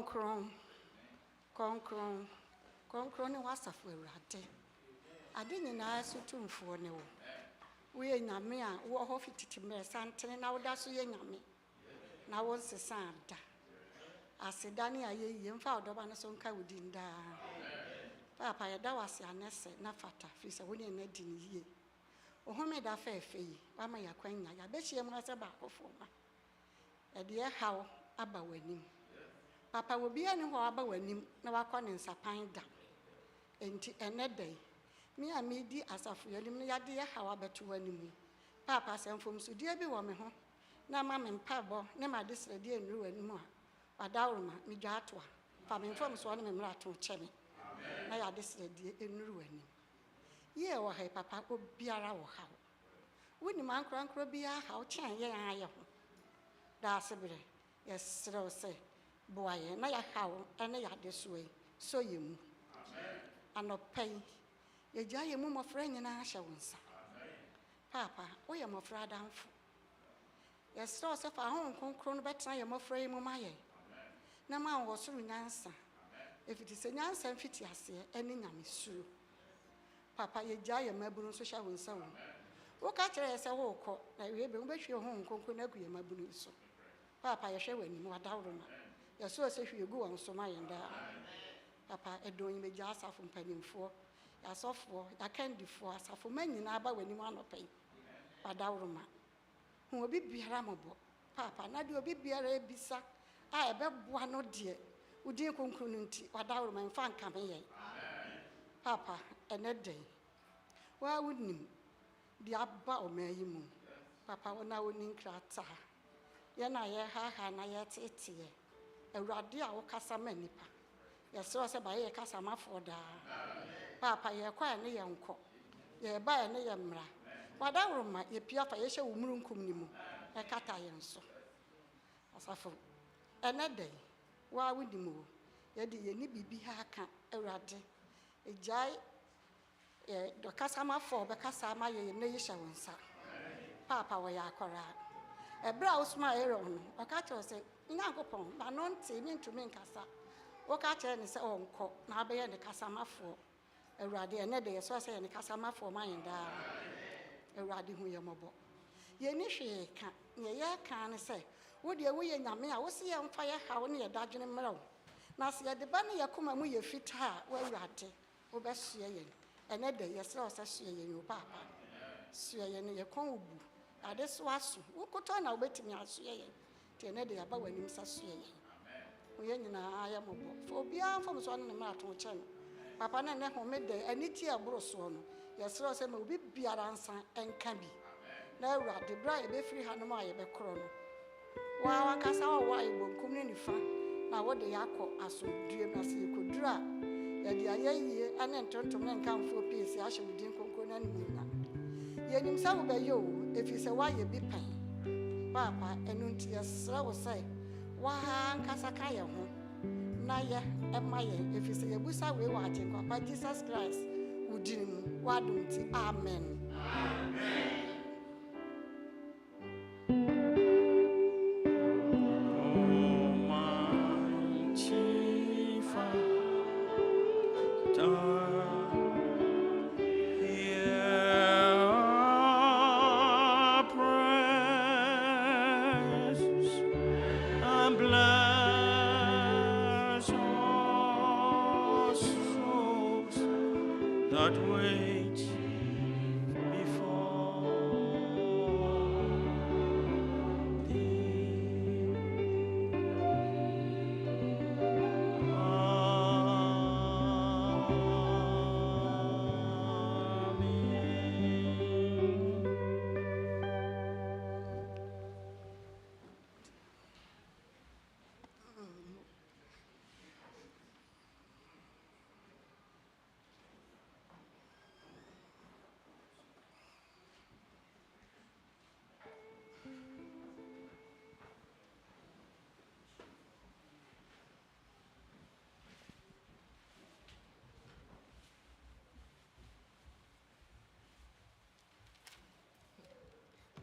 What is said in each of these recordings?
Concron was a full I didn't ask you to for no. We ain't a mere war of it to me, Santin, now that's you ain't me. Now what's the sound? I said, Danny, I am found of an sonka within da. Papa, that was your nest, not fatter, fish a winning net in ye. O home made a fair fee, why my acquaintance, I bet she was about for a dear how about winning. Papa will be anywhere about winning, no I can't in Sapine down. And that day, me and me dear as of your dear how about to winning me. Papa sent from so dear be woman home. Now, mamma and papa, never this dear and ruin more. Adawroma me dwatwa fa me mfam so ne me mrato cheme na ya desre die enuru ani ye wo hai papa obiara wo ha woni man krankro bia ha wo chen ye aye ho da sebre yesre wo se boaye na ya ha wo ene ya desoe so ye mu anopai ye gya ye mu mofra nyina ahye wo nsa papa wo ye mofra danfo yesre wo se fa ho konkro no betena ye mofra ye mu maye na ma wo so nyansa if it is a nyansa mfiti ase ene nyame suru papa ye gya ye mabunu so hya wonsa wo wo ka kire ye se wo kɔ na we be wo behwe ho nkonko na gu ye mabunu so papa ye hwe wani mu adawroma ye so se hwe gu won so ma yenda papa edon me gya asafo mpanimfo ya sofo ya kandifo asafo manyina aba wani mu anopai adawroma hu obi biara mobo papa na de obi biara ebisa a ebeboa no de udi konkunu nti wadawroma mfa nka me ye papa enede wa wunim di abba o mayi mu papa wona woni nkrata ye na ye ha na ye tete awurade a wo kasa ma nipa ye se ba ye kasa ma foda papa ye kwa ne ye nko ye ba ne ye mra wadawroma ye piafa ye hye wo murunkum ni mu e kata ye nso asafo enede wa wudim wo ye de ye ni bibi ha ka awurade ejai do kasa ma fo be kasa ma ye ne ye hye wonsa papa wo ya akora ebra usma ero no aka che se nyankopon ba no nti ni ntumi nkasa wo ka che ne se onko na be ye ne kasa ma fo awurade enede ye so se ye ne kasa ma fo ma yenda awurade hu ye mobo ye ni hwe ka ye ye ka ne se wo de wo ye nyame a wo se ye mfa ye hawo ne ye dadwene mrawo na se ye de ba ne ye koma mu ye fita wo awurade wo be hye ye ene de ye se o se hye ye yo papa hye ye ne ye kon obu ade so aso wo koto na wo betimi aso ye te ene de ya ba wanim sa hye ye wo ye nyina aya mobo fo bia fo so ne mra to che no papa na ne ho me de ani ti aburo so no ye se o se ma obi biara nsa enka bi na awurade bra ye be free ha no ma ye be kro no wa kasa wa ibonkum ne nifa na wo de yakọ asodue na se kodura ya de ayayie ane ntontom ne nkamfo piece ahye wudin konko na ne mu na ye nim sa wo be yo efi se wa ye bi pan papa enu nti yesra wo sai wa nkasa ka ye ho na ye ema ye efi se ye busa we wa ate papa Jesus Christ wudin mu wa do nti amen amen.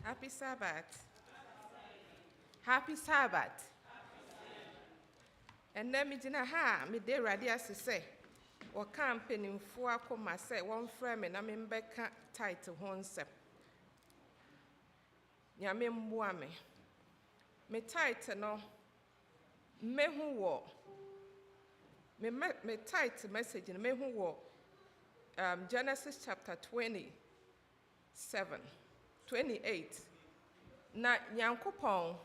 Happy Sabbath. Happy Sabbath. And then me dina ha me de ready as say. Or campaign in 4 comma say 1 frame and I mean Becca title one step. Yamim Wame. Me title no me who war. Me title message in me who war. Genesis chapter 28. Na Acheampong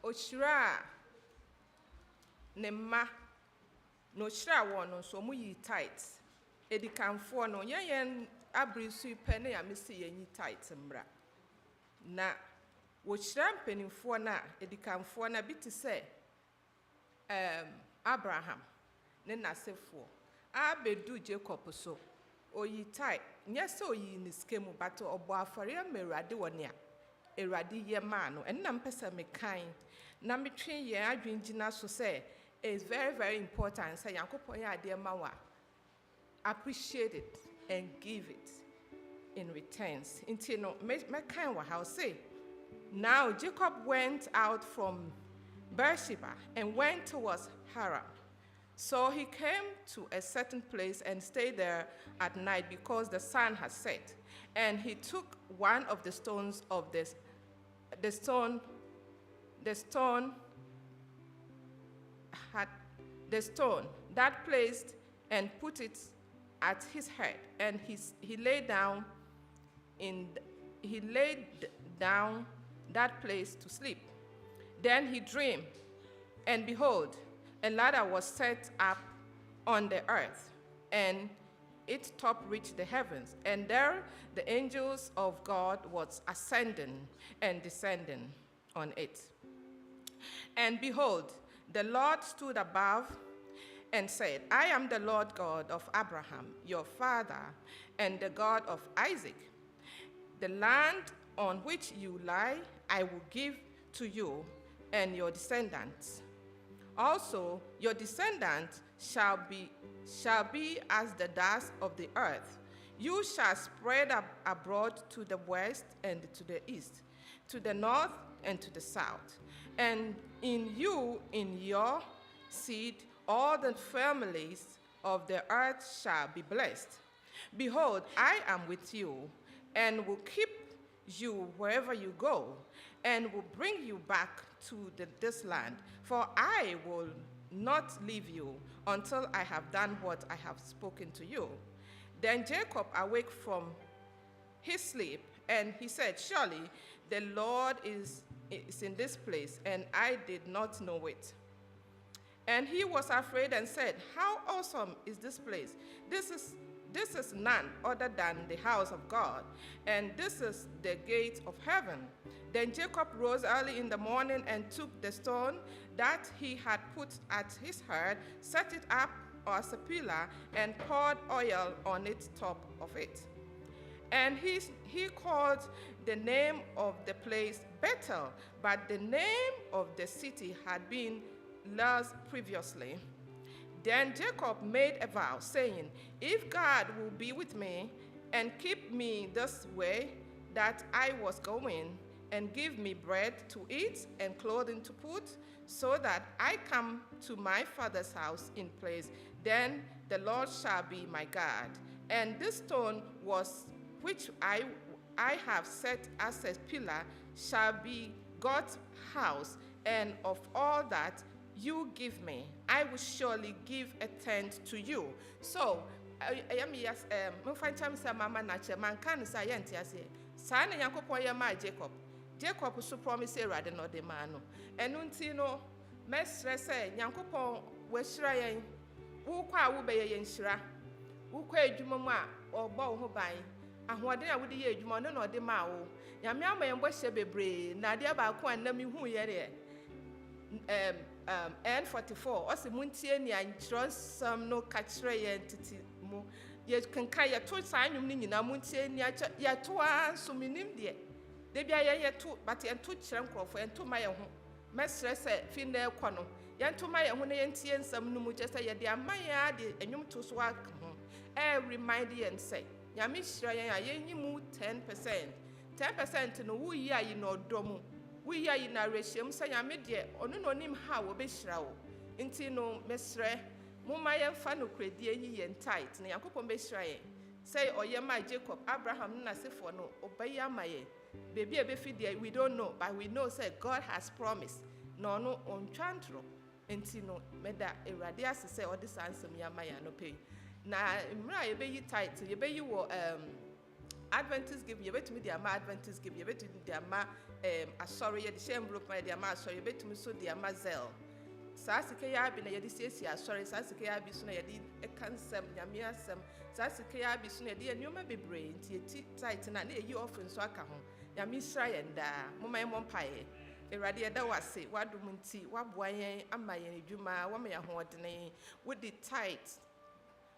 Oshira Nema no shra one so mu yi tight. Edikanfo no yen abrisu pene ya mesi yen tight mbra. Na wo shra mpenimfo na edikanfo na bi te say Abraham ne nasefo abedu Jacob so oyi tight nyese oyi ni skemu but obo afare merade woni a erade ye ma no en na mpesa me kan na metwe ye adwengina so say it's very, very important. Say, Yankopon ya dear mawa. Appreciate it and give it in returns. Until no, me kind wa how say. Now Jacob went out from Beersheba and went towards Haran. So he came to a certain place and stayed there at night because the sun had set. And he took one of the stones of the stone that placed and put it at his head, and he laid down that place to sleep. Then he dreamed, and behold, a ladder was set up on the earth, and its top reached the heavens, and there the angels of God was ascending and descending on it. And behold, the Lord stood above and said, I am the Lord God of Abraham, your father, and the God of Isaac. The land on which you lie, I will give to you and your descendants. Also, your descendants shall be as the dust of the earth. You shall spread abroad to the west and to the east, to the north and to the south. And in your seed, all the families of the earth shall be blessed. Behold, I am with you, and will keep you wherever you go, and will bring you back to this land. For I will not leave you until I have done what I have spoken to you. Then Jacob awake from his sleep, and he said, surely the Lord is in this place, and I did not know it. And he was afraid and said, how awesome is this place? This is none other than the house of God, and this is the gate of heaven. Then Jacob rose early in the morning and took the stone that he had put at his head, set it up as a pillar, and poured oil on the top of it. And he called the name of the place Bethel, but the name of the city had been Luz previously. Then Jacob made a vow, saying, if God will be with me and keep me this way that I was going, and give me bread to eat and clothing to put, so that I come to my father's house in place, then the Lord shall be my God. And this stone which I have set as a pillar shall be God's house, and of all that you give me, I will surely give a tenth to you. So, I am yes, mama nache man can say entiase. Sana Yankopon yama Jacob. Jacob so promise Erade no de mano. Enunti no mesre say Yankopon we shira yen. Wo kwa wo be yen shira. Wo kwa adwuma mu a obo ho ban. Ahoɔden a wode yɛ adwuma no na ɔde ma wo. Nyame ama yɛn bɔhyɛ bebree na ade aba ko anam ihu yɛ de N44 ɔse muntie ni ankyerɛ nsɛm no ka kyerɛ yɛn titi mu. Yɛ kenka yɛ to saa nwum ni nyina muntie ni yɛ to anso minim de. De bia yɛ to but yɛn to kyerɛ nkrɔfo yɛn to ma yɛn ho. Mɛsrɛ sɛ fi na ɛkɔ no yɛn to ma yɛn ho na yɛn tie nsɛm no mu kyerɛ sɛ yɛ de ama yɛn ade enwum to so aka ho. Remind yɛn sɛ Yami shira ya yenyi mu 10%. 10% no wo yi ayi no odomu. Wo yi ayi na rehyem say yami de ono no nim ha wo be shira wo. Inti no mesre mumma yemfa no kredie yi yen tight na Yakopon behira ye say oyema Jacob Abraham na sefo no obaya maye baby ebefidie we don't know but we know say God has promised no no ontwantro enti no meda Ewrade ase say odi sansem ya maya no pay na mra ye be yi tight ye be yi wo Adventist give ye betumi dia ma Adventist give ye betumi dia ma asori ye de shame group ma dia ma asori ye betumi so dia ma zel saa sike ya bi na ye de siesie asori saa sike ya bi so na ye de ekansem nyame asem saa sike ya bi so na ye de nyoma bebre nti eti tight na ye yi offering so aka ho nyame sra ye nda moma ye mompae Ewrade ye da wase wadum nti waboa yen ama yen adwuma wama ye hoodene with the tight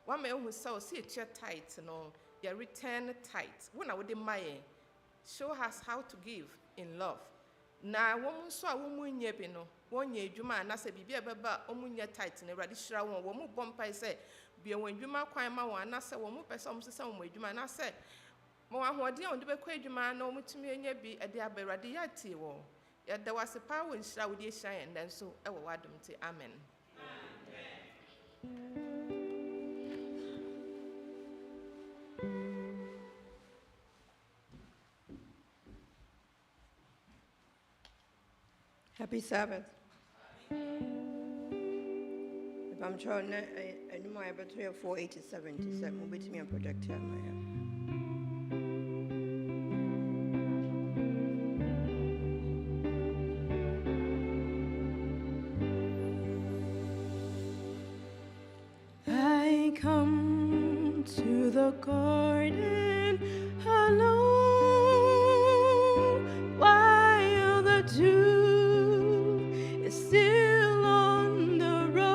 wama ye hu so see etia tight no your return tight. When I would admire, show us how to give in love. Na woman saw a woman yebino, 1 year Juma, and I said, be a baba, omunya tight in a radish round, one more bump. I said, be a when Juma quite my one, and I said, one more person, some way Juma, and I said, Moa, what dear on the Bequay Juma, no more to me and ye be a dear beradiati war. Yet there was a power in shroud ye shine, and then so I will wadum to amen. Happy Sabbath. If I'm trying anymore, I bet 3 or 4, 80, 77. We'll be to me and project here. I come to the garden alone while the dew is still on the roses,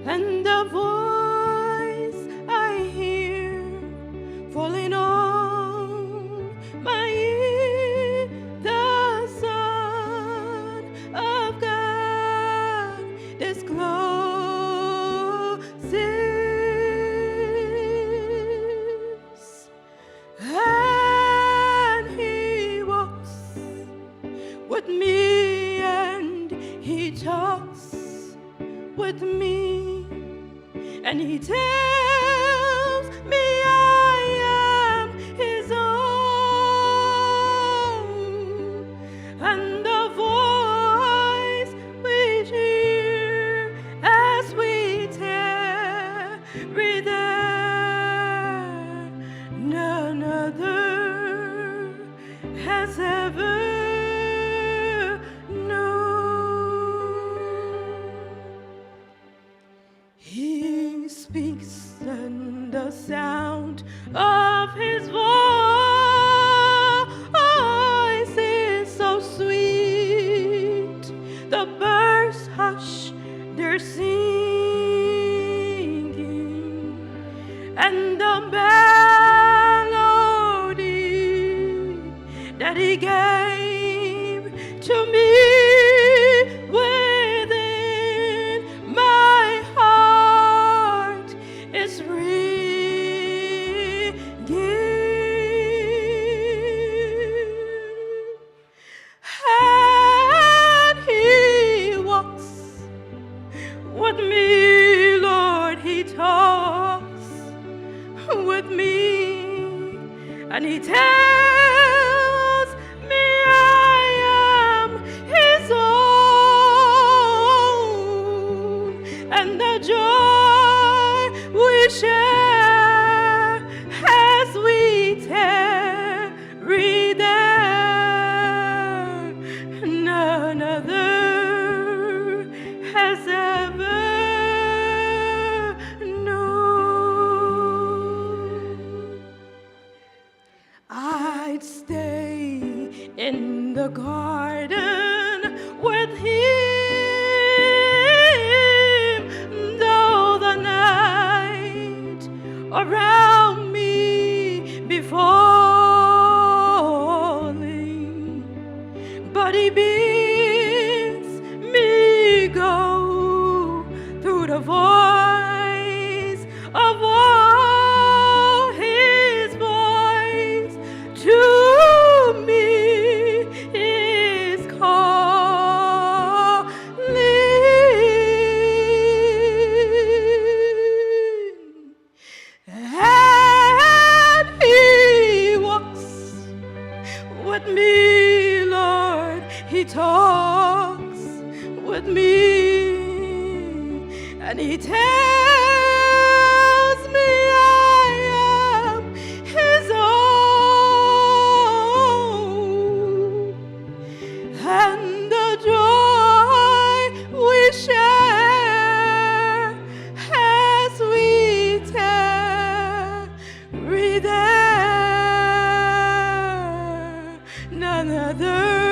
and the voice I hear falling on my ear, the Son of God discloses, and he walks with me and he talks with me, and he tells me I am his own, and the voice we hear as we tarry there, none other has ever He speaks, and the sound of his voice is so sweet. The birds hush their singing, and the melody that he gave to me within my heart is ringing, and he walks with me, Lord, he talks with me, and he tells me I am his own, and the joy we share as we tarry there, none other has ever known. I'd stay in the garden with him, though the night around me be falling, but he bids me go through the voice of all his voice to me is calling, and the joy we share as we tarry there, none other has ever known. I'd stay in the garden with him, though the night around me be falling, but he bids me go through the voice of all his voice to me is calling, and the joy we share as we tarry there, none other has ever known. and he tells me I am his own, and the joy we share as we tarry there, none other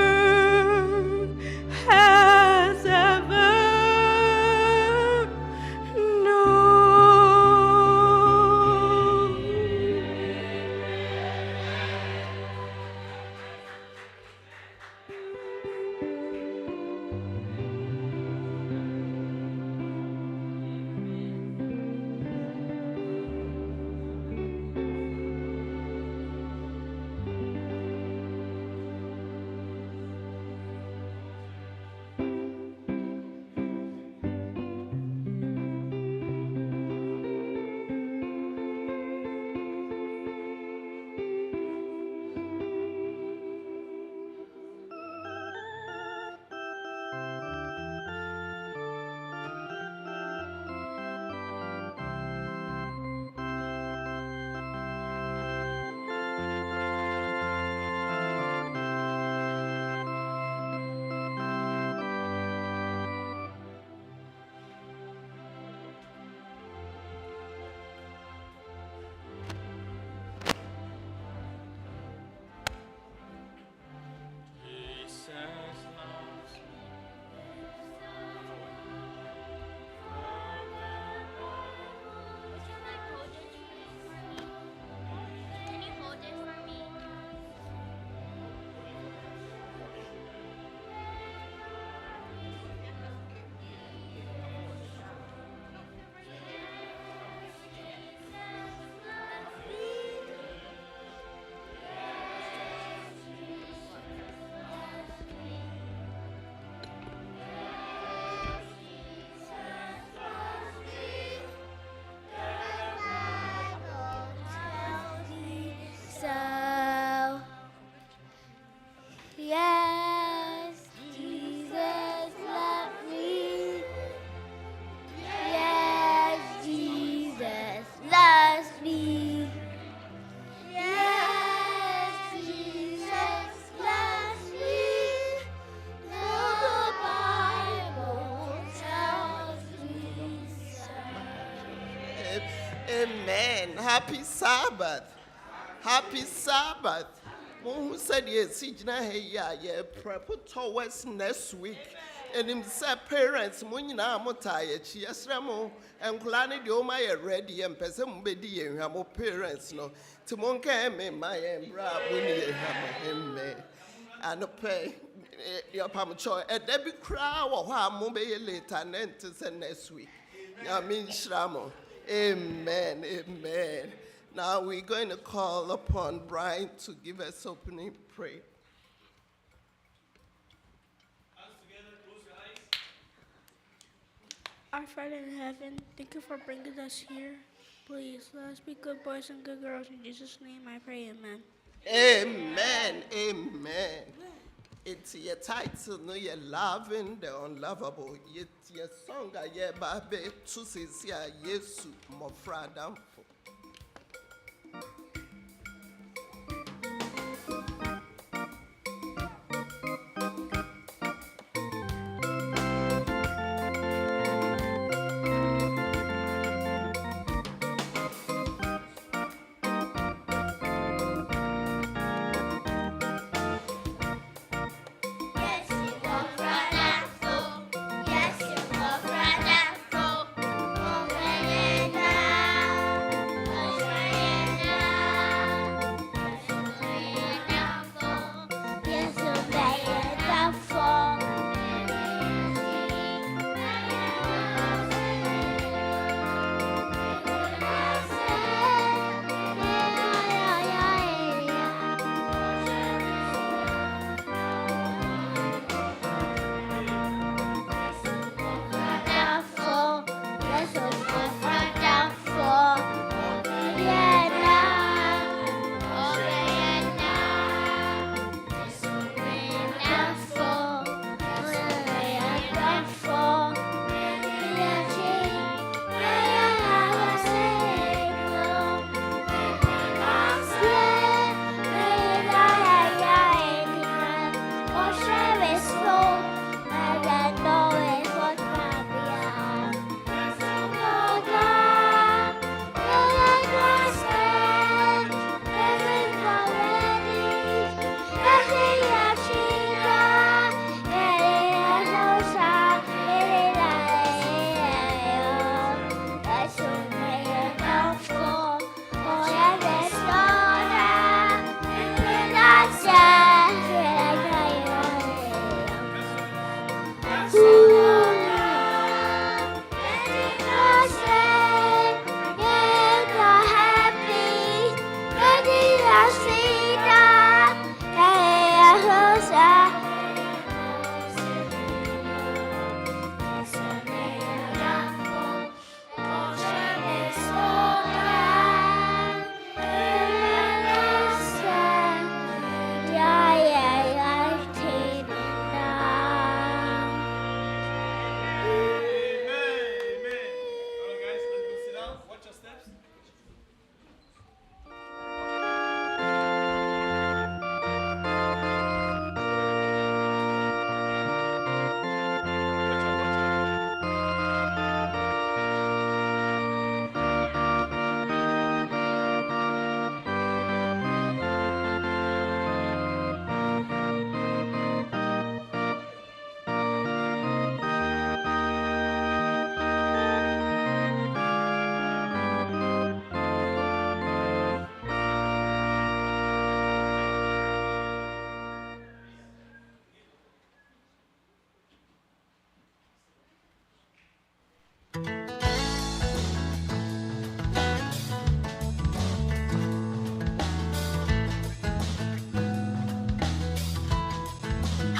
has ever known. Can you hold it for me? So, yes, Jesus loved me. Yes, Jesus loves me. Yes, Jesus loves me. The Bible tells me so. Amen. Happy Sabbath. Happy Sabbath. Who said yes, yeah, prep towards next week. And him said parents, Munina Motai, Chiasramo, and Kulani Dioma ready and Pesam Bedi and Hamo parents, no. Timonka, my embra, Winnie, Amen. And pay your pamacho, a Debbie crowd or Hamo later and then to send next week. I mean, Shramo. Amen. Amen. Now we're going to call upon Brian to give us opening prayer. Our Father in heaven, thank you for bringing us here. Please let us be good boys and good girls. In Jesus' name I pray, amen. Amen. Amen. It's your title, no, you're loving the unlovable. It's your song, yeah, baby, to see, yes, more Friday. Yes, you love Radafo.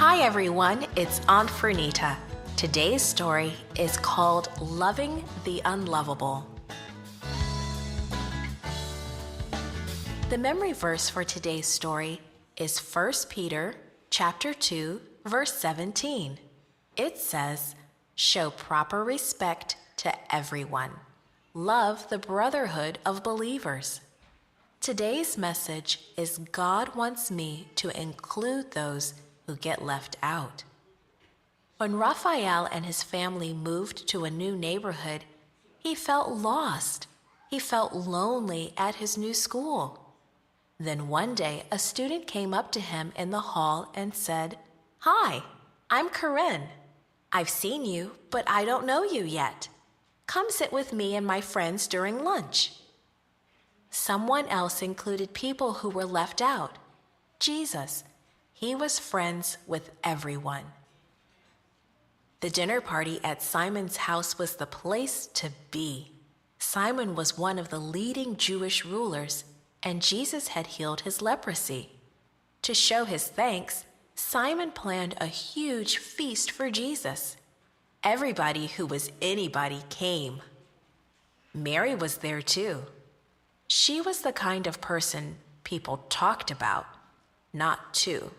Hi everyone, it's Aunt Fernita. Today's story is called Loving the Unlovable. The memory verse for today's story is 1 Peter chapter 2, verse 17. It says, "Show proper respect to everyone. Love the brotherhood of believers." Today's message is God wants me to include those who get left out. When Raphael and his family moved to a new neighborhood, he felt lost. He felt lonely at his new school. Then one day, a student came up to him in the hall and said, "Hi, I'm Corinne. I've seen you, but I don't know you yet. Come sit with me and my friends during lunch." Someone else included people who were left out. Jesus. He was friends with everyone. The dinner party at Simon's house was the place to be. Simon was one of the leading Jewish rulers, and Jesus had healed his leprosy. To show his thanks, Simon planned a huge feast for Jesus. Everybody who was anybody came. Mary was there too. She was the kind of person people talked about, not to.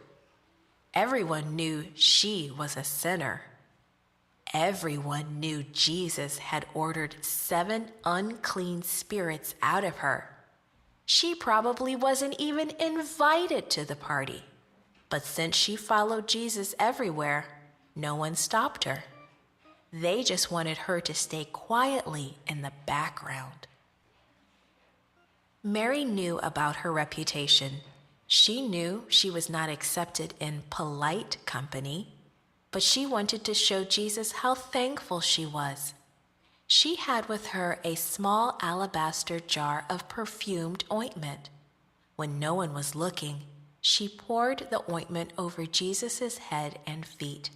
Everyone knew she was a sinner. Everyone knew Jesus had ordered 7 unclean spirits out of her. She probably wasn't even invited to the party. But since she followed Jesus everywhere, no one stopped her. They just wanted her to stay quietly in the background. Mary knew about her reputation. She knew she was not accepted in polite company, but she wanted to show Jesus how thankful she was. She had with her a small alabaster jar of perfumed ointment. When no one was looking, she poured the ointment over Jesus' head and feet.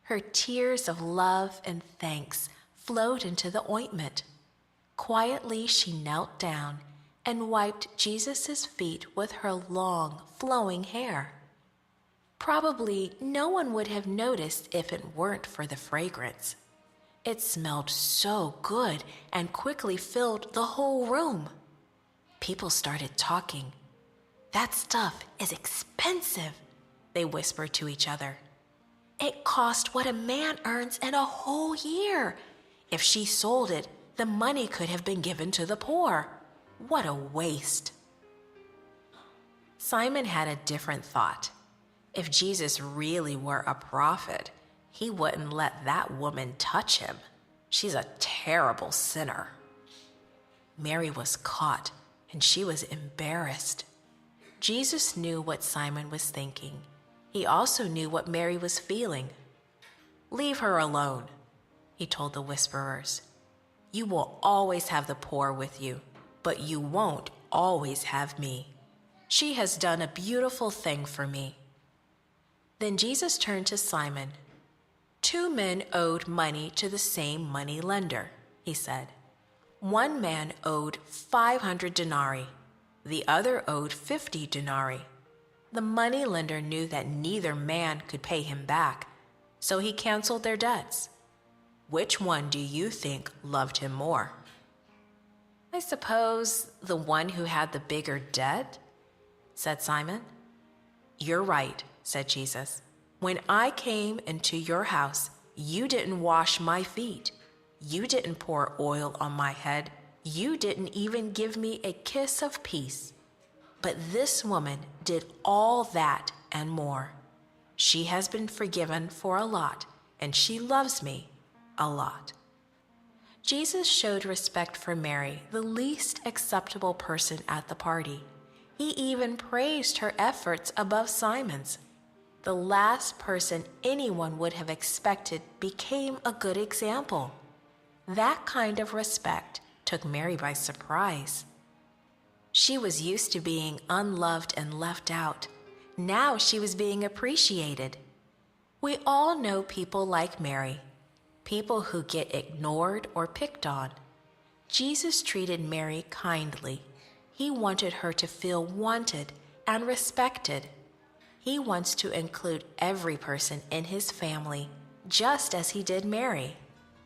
Her tears of love and thanks flowed into the ointment. Quietly, she knelt down and wiped Jesus' feet with her long, flowing hair. Probably no one would have noticed if it weren't for the fragrance. It smelled so good and quickly filled the whole room. People started talking. "That stuff is expensive," they whispered to each other. "It cost what a man earns in a whole year. If she sold it, the money could have been given to the poor. What a waste." Simon had a different thought. If Jesus really were a prophet, he wouldn't let that woman touch him. She's a terrible sinner. Mary was caught, and she was embarrassed. Jesus knew what Simon was thinking. He also knew what Mary was feeling. "Leave her alone," he told the whisperers. "You will always have the poor with you, but you won't always have me. She has done a beautiful thing for me." Then Jesus turned to Simon. 2 men owed money to the same money lender, he said. One man owed 500 denarii. The other owed 50 denarii. The money lender knew that neither man could pay him back, so he canceled their debts. Which one do you think loved him more? "I suppose the one who had the bigger debt," said Simon. "You're right," said Jesus. "When I came into your house, you didn't wash my feet. You didn't pour oil on my head. You didn't even give me a kiss of peace. But this woman did all that and more. She has been forgiven for a lot, and she loves me a lot." Jesus showed respect for Mary, the least acceptable person at the party. He even praised her efforts above Simon's. The last person anyone would have expected became a good example. That kind of respect took Mary by surprise. She was used to being unloved and left out. Now she was being appreciated. We all know people like Mary, people who get ignored or picked on. Jesus treated Mary kindly. He wanted her to feel wanted and respected. He wants to include every person in his family, just as he did Mary.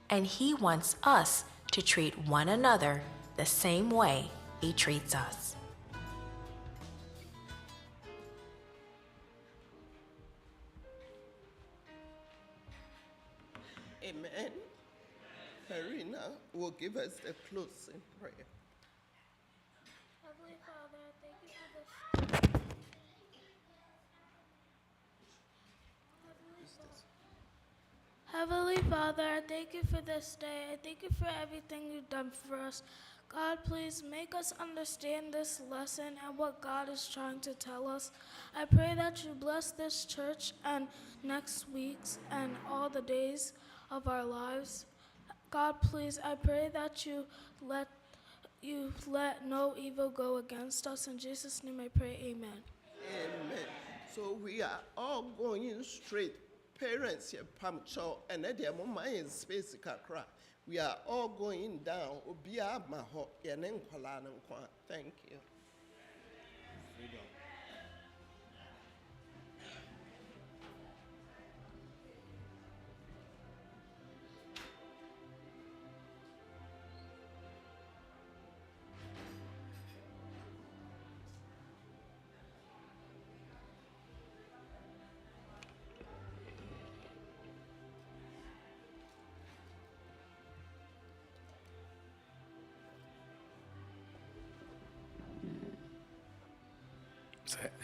And he wants us to treat one another the same way he treats us. Amen. Karina will give us the closing prayer. Heavenly Father, thank you for this. Heavenly Father, I thank you for this day. I thank you for everything you've done for us. God, please make us understand this lesson and what God is trying to tell us. I pray that you bless this church and next week's and all the days of our lives. God, please, I pray that you let no evil go against us. In Jesus' name I pray, amen. Amen. So we are all going straight. Parents here, Pamcho, and Eddie, Mama in space kakra. We are all going down. Obia Maho, Yanen Kwalan. Thank you.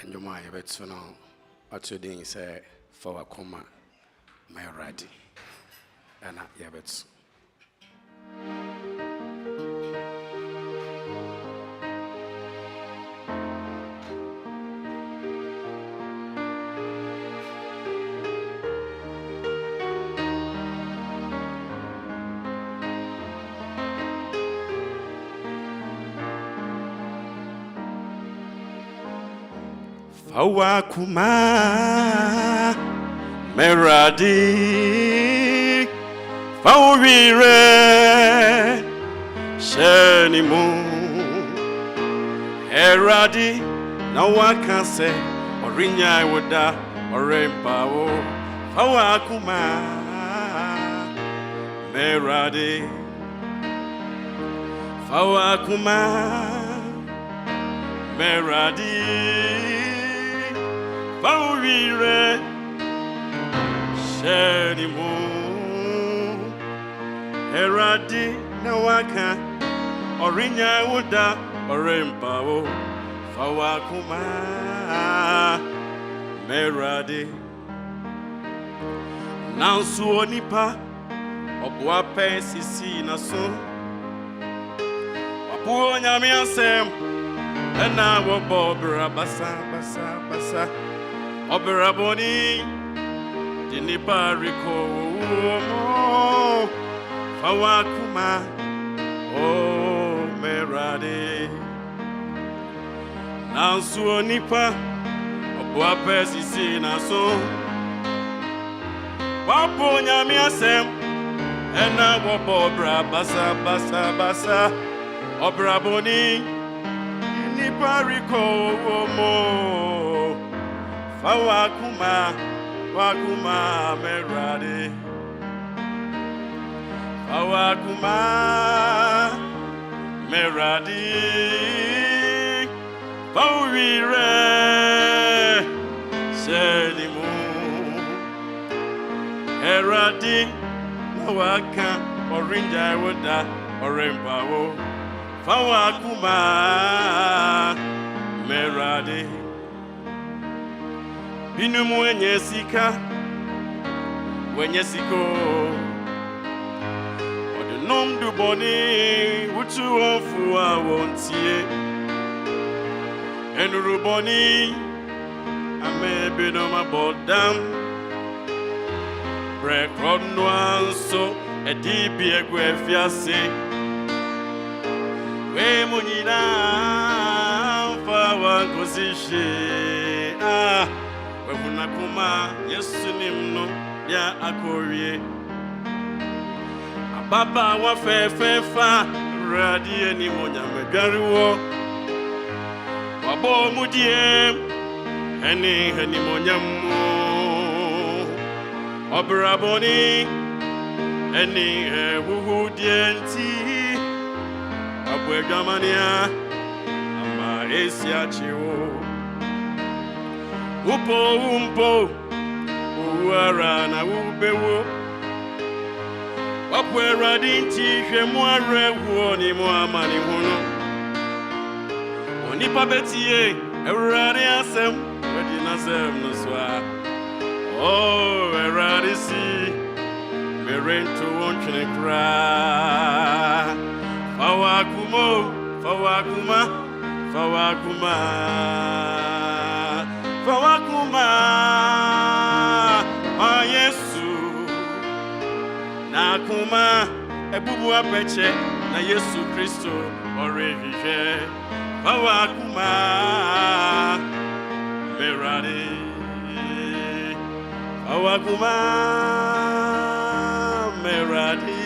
And your mind, but so now, what you doing, say, for a comma, my ready. And I have it. Awakuma meradi fawire shenimu eradi na wakase orinya woda orempa o awakuma meradi awakuma meradi Fawire shenimu eradi na waka orinya woda orempa o fawakuma meradi nansu onipa obwa pesisi na so wapo nyame asem ena wo bobra basa Oberaboni dinipariko fawakuma o merade nansu onipa obwa pesisi na so wapo nyame asem ena wobobra basa Oberaboni dinipariko Fawakuma merade Fawakuma merade Fawire shenimu erade nawaka orinja woda orempa wo Fawakuma merade Binumu wenye siko Odunom duboni Wutu onfuwa wontie Enuruboni Ame binoma bodam Brekrod nuanso Edibi egwe fiase We munina Mfa wankosishe Wehunakuma Yesu nimno ya akorie Ababa wa fefefa radie ni monya medwariwo Wabo mudie Eni Henimonyamu Obraboni Eni Wuhudienti Abwegamania Ama Esiachiwo Upo umpo Uwara na ubewo Wapwera dinti Hwemware Wuoni Muamani Huno Onipa betie Erade asem Wedina sem no swa Oh erade si Merento wontwene kra Fawakumo Fawakuma Fawakuma Fawakuma Ma Yesu Nakuma Ebubu apeche Na Yesu Kristo Orehihe Fawakuma Merade Fawakuma Merade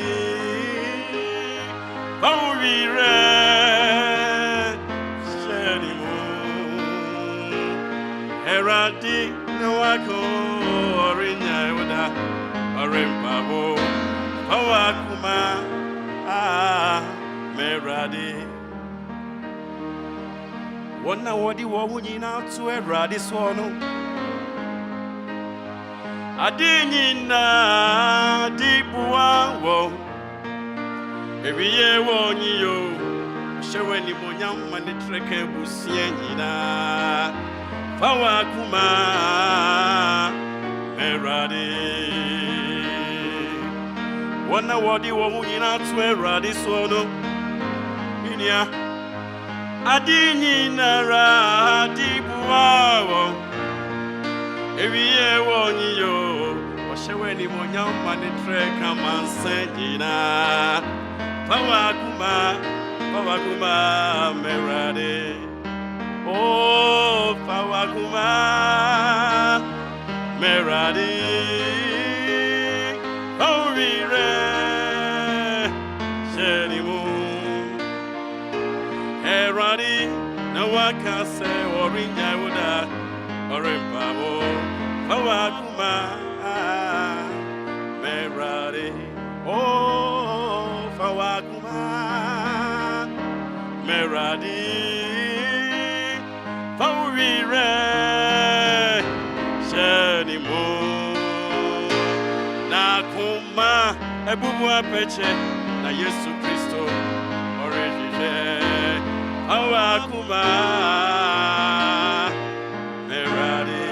Fawire Shedimu Heradi Nawako Orinya Wada Orimpabo Fawakuma Merade Wana wadi wawunyina tu erade swono Adinyina dibuwa wo Ebiye wonyiyo Shewe ni monyama ni treke busie nyina Fawakuma Merade Wana wadi wawunyina tu erade swono Inia Adinyinara dibuwa Ewiye wonyiyo Washewe ni monyama ni treka mansenjina Fawakuma Fawakuma Merade Oh Fawakuma Merade Fawire Shedimu Heradi Nawaka se Orinya Wuda Orimpabo Fawakuma Merade Oh Fawakuma Merade Fawire Shedimu Nakuma Ebubu apeche Na Yesu Kristo Orehihe Fawakuma Merade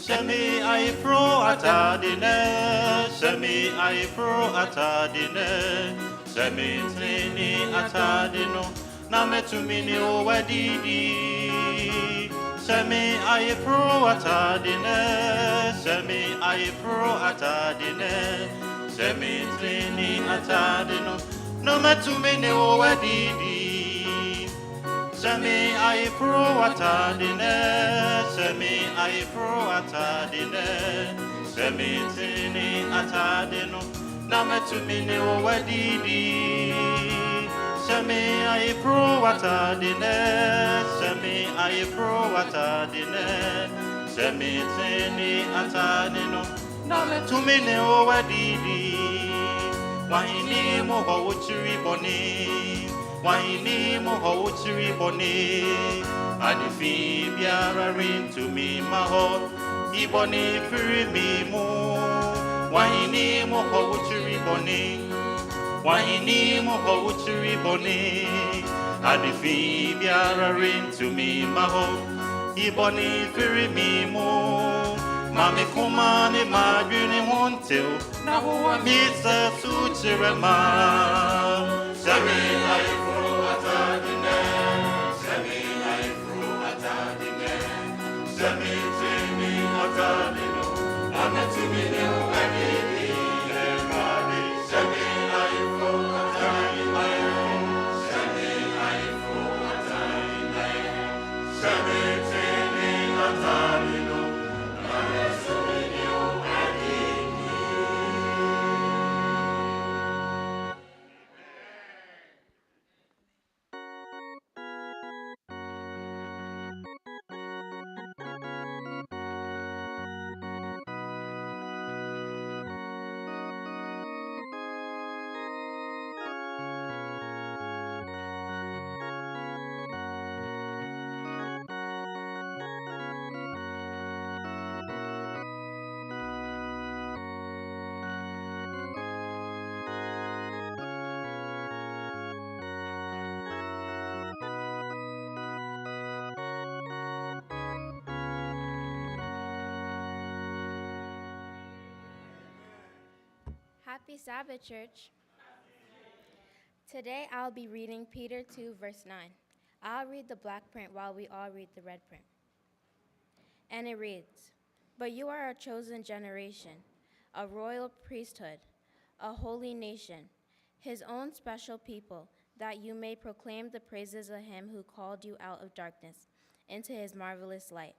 Shemi I pro atadine, shemi I pro atadine, shemi tini atadino, name to mini o wadidi. Shemi I pro atadine, shemi I pro atadine, shemi tini atadino, name to mini o wadidi. Shemi I pro atadine, shemi I pro atadine, shemi tini atadino, name to mini o wadidi. Shemi I pro atadine, shemi I pro atadine, shemi tini atadino, name to mini o wadidi. Wahini mo ho uchiri boni. Wahini mo ho uchiri boni, adifi biara rintu mi maho, iboni firi mi mo. Wahini mo ho uchiri boni, wahini mo ho uchiri boni, adifi biara rintu mi maho, iboni firi mi mo. Mami kumani madwini hontel, na huwa misa suchirema. Shemi I pro atadine, shemi I pro atadine, shemi tini atadino, ame tumine ugadidi, emadi. Shemi I pro atadine, shemi I pro atadine, shemi tini atadino, ame tumine ugadidi. Happy Sabbath, church. Today I'll be reading Peter 2, verse 9. I'll read the black print while we all read the red print. And it reads, "But you are a chosen generation, a royal priesthood, a holy nation, his own special people, that you may proclaim the praises of him who called you out of darkness into his marvelous light."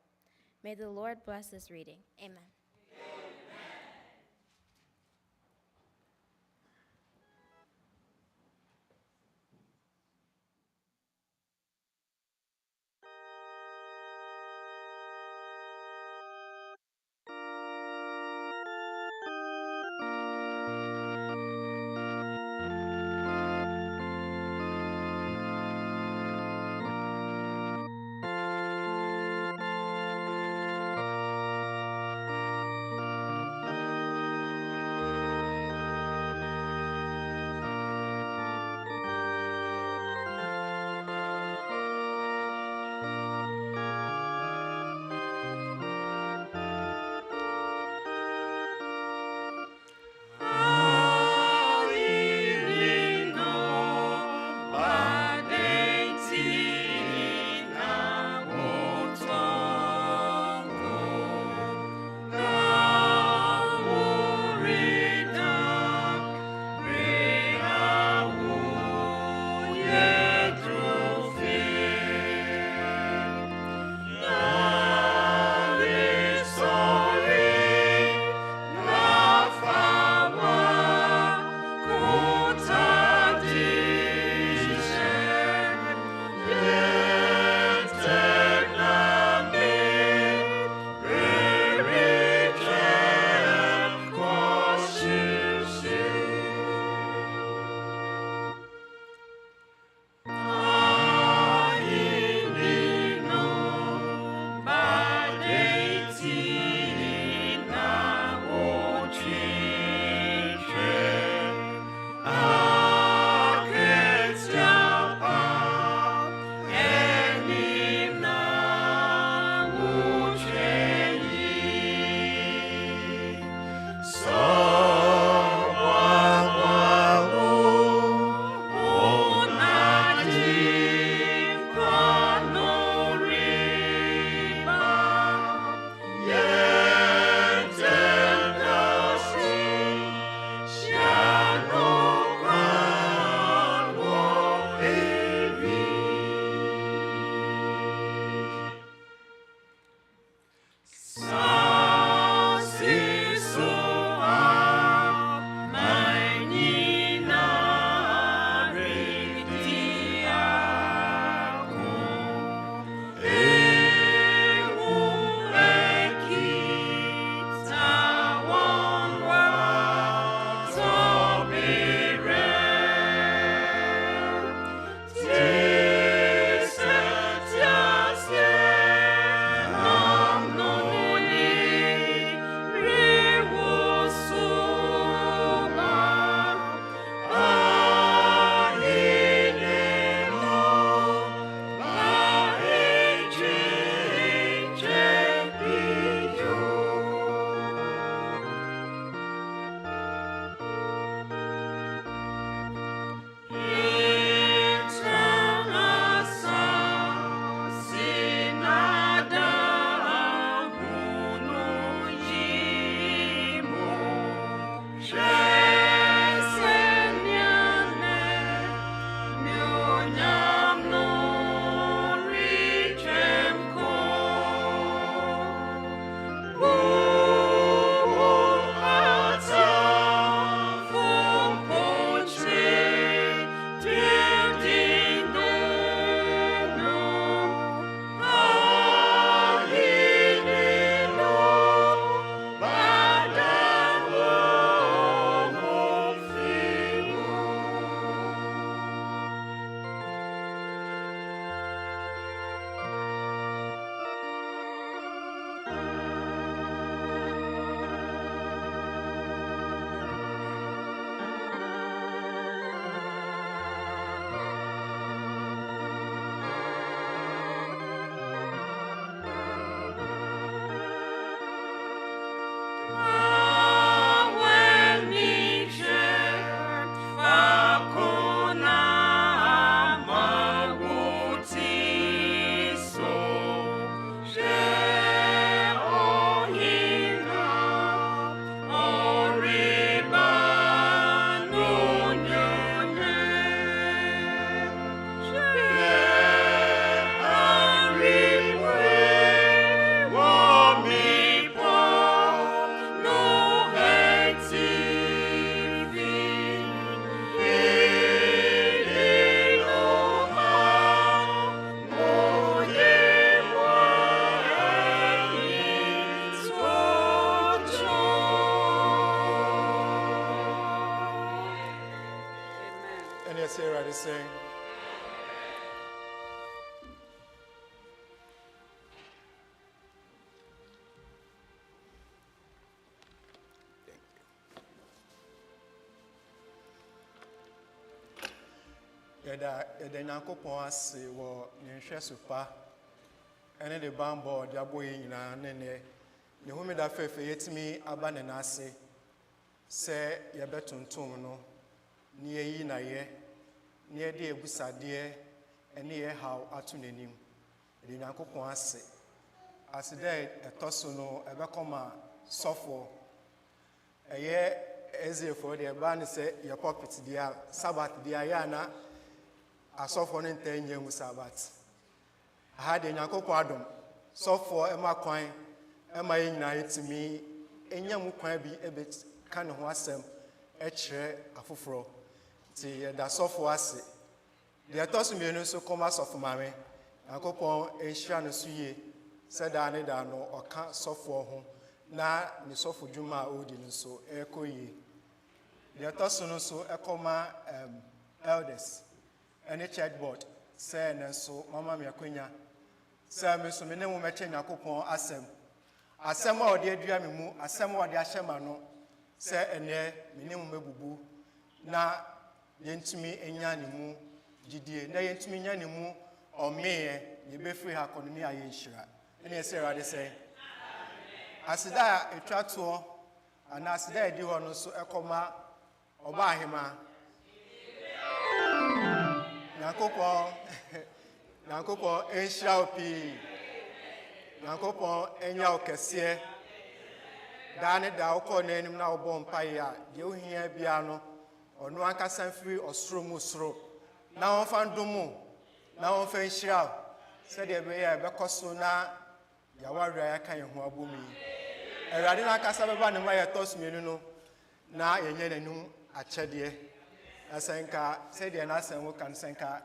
May the Lord bless this reading. Amen. say. Yɛda Nyankopɔn ase wɔ ne nhwɛ so pa ɛne de bambɔ ɔde abɔ yɛn nyinaa ne nnɛ ne homeda fɛfɛ yɛtumi aba ne n'ase sɛ yɛbɛtontom no ne yɛyi n'ayɛ ne yɛde abusadeɛ ɛne yɛ haw ato n'anim yɛde Nyankopɔn ase dɛ ɛtɔ so no ɛbɛkɔma sɔfoɔ ɛyɛ Eziefoɔ deɛ ɛbaa ne sɛ yɛ pulpit deɛ a Sabbath deɛ ayɛ ana asɔfoɔ no ntaa nyɛ mu Sabbath aha deɛ Nyankopɔn adom sɔfoɔ ɛma kwan ɛma yɛn nyinaa yɛtumi ɛnya mu kwan bi ɛbɛka ne ho asɛm ɛkyerɛ afoforɔ nti yɛda sɔfoɔ ase deɛ ɛtɔ so mmienu nso kɔma sɔfo maame Nyankopɔn ɛnhyira no so yie sɛ daa ne daa no ɔka sɔfoɔ ho na ne sɔfo dwuma a ɔredi no nso ɛrekɔ yie deɛ ɛtɔ so no nso ɛkɔma elders ɛne church board sɛ ɛnɛ nso mama me akwanya sɛ me nso me ne mo mɛkyɛ Nyankopɔn asɛm a ɔde adua me mu asɛm a ɔde ahyɛ ma no sɛ ɛnɛ me ne mo mɛbubu na yɛntumi nya ne mu gyidie na yɛntumi nya ne mu ɔmeeɛ yɛbɛfiri ha kɔ no ne ayɛ nhyira ɛne ɛsɛ Awurade sɛ aseda a ɛtwa toɔ anaa aseda a ɛdi hɔ no nso ɛkɔma ɔba ahema Nyankopɔn ɛnhyira wo pii Nyankopɔn ɛnya wo kɛseɛ daa ne daa wokɔɔ n'anim na wobɔ mpaeɛ a deɛ wohia biara no ɔno ankasa mfiri ɔsoro mu soro na wɔmfa ndom na wɔmfa nhyira wo sɛdeɛ ɛbɛyɛ a ɛbɛkɔ so na yɛawareɛ a yɛaka yɛn ho abɔ mu yi Awurade no ankasa bɛba ne ma yɛtɔ so mmienu no na yɛnyɛ n'anim akyɛdeɛ na sɛ nka sɛdeɛ n'asɛm wo ka no sɛ nka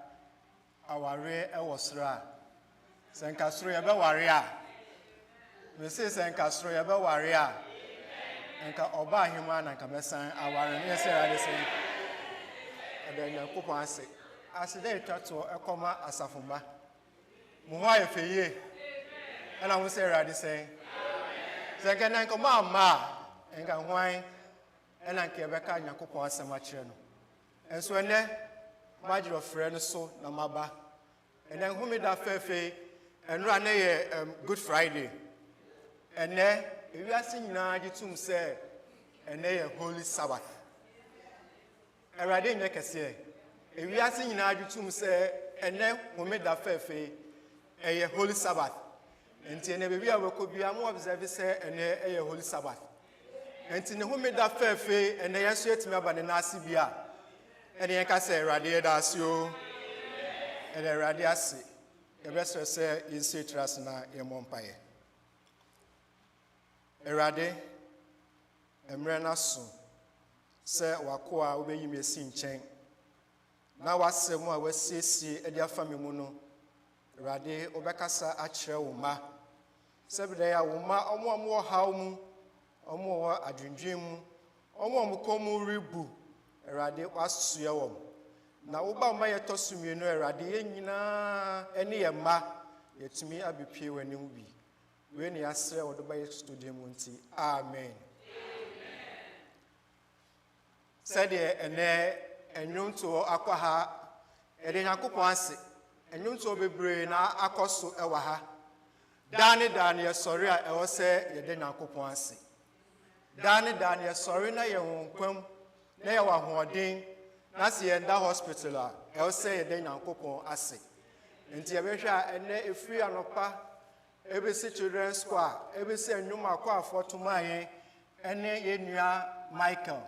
awareɛ ɛwɔ soro a sɛ nka soro yɛbɛware a mese sɛ nka soro yɛbɛware a nka ɔba ahema na nka bɛsan aware no yɛ sɛ Awurade sɛ ɛda Nyankopɔn ase dɛ ɛtwa toɔ ɛkɔma asafomba mo ho ayɛ fɛ yie ɛna mo sɛ Awurade sɛ nka na nka mo amma a nka hwan ɛna nka yɛbɛka Nyankopɔn asɛm akyerɛ no ɛnso ɛnɛ magyerɛ frɛ no so na maba ɛnɛ homeda fɛfɛ ɛnora ne yɛ Good Friday ɛnɛ ewiase nyinaa gye tum sɛ ɛnɛ yɛ Holy Sabbath Awurade nyɛ kɛseɛ ewiase nyinaa gye tum sɛ ɛnɛ homeda fɛfɛ ɛyɛ Holy Sabbath nti ɛnɛ baabi a wɔkɔ bia mo observe sɛ ɛnɛ ɛyɛ Holy Sabbath nti ne homeda fɛfɛ ɛnɛ yɛn nso yɛtumi aba ne n'ase bi a ɛne yɛn ka sɛ Awurade yɛda ase o ɛnɛ Awurade ase yɛbɛsrɛ sɛ yɛnsie tiri ase na yɛmmɔ mpaeɛ Awurade mmerɛ no aso sɛ wako a wobɛyi me asi nkyɛn na wasɛm a wasiesie de afa me mu no Awurade wobɛkasa akyerɛ wo mma sɛ bɛdɛ a wo mma ɔmo a mowɔ haw mu ɔmo wɔ adwendwen mu ɔmo a mokɔ mu rebu Awurade wasoɛ wɔm na woba mma yɛtɔ so mmienu Awurade yɛn nyinaa ne yɛ mma yɛtumi abɛpie w'anim bi wei ne yɛasrɛ wɔde bɛyɛ studio mu nti amen sɛdeɛ ɛnɛ ɛnwontoɔ akɔ ha yɛde Nyankopɔn ase ɛnwontoɔ bebree na akɔ so ɛwɔ ha daa ne daa ne yɛsɔre a ɛwɔ sɛ yɛde Nyankopɔn ase daa ne daa ne yɛsɔre na yɛn ho nkwam na yɛwɔ ahoɔden na sɛ yɛnda hospital a ɛwɔ sɛ yɛde Nyankopɔn ase nti yɛbɛhwɛ a ɛnɛ ɛfiri anɔpa ɛbɛsi children's choir ɛbɛsi nnwom akɔafoɔ toma yɛn ɛne yɛn nua Michael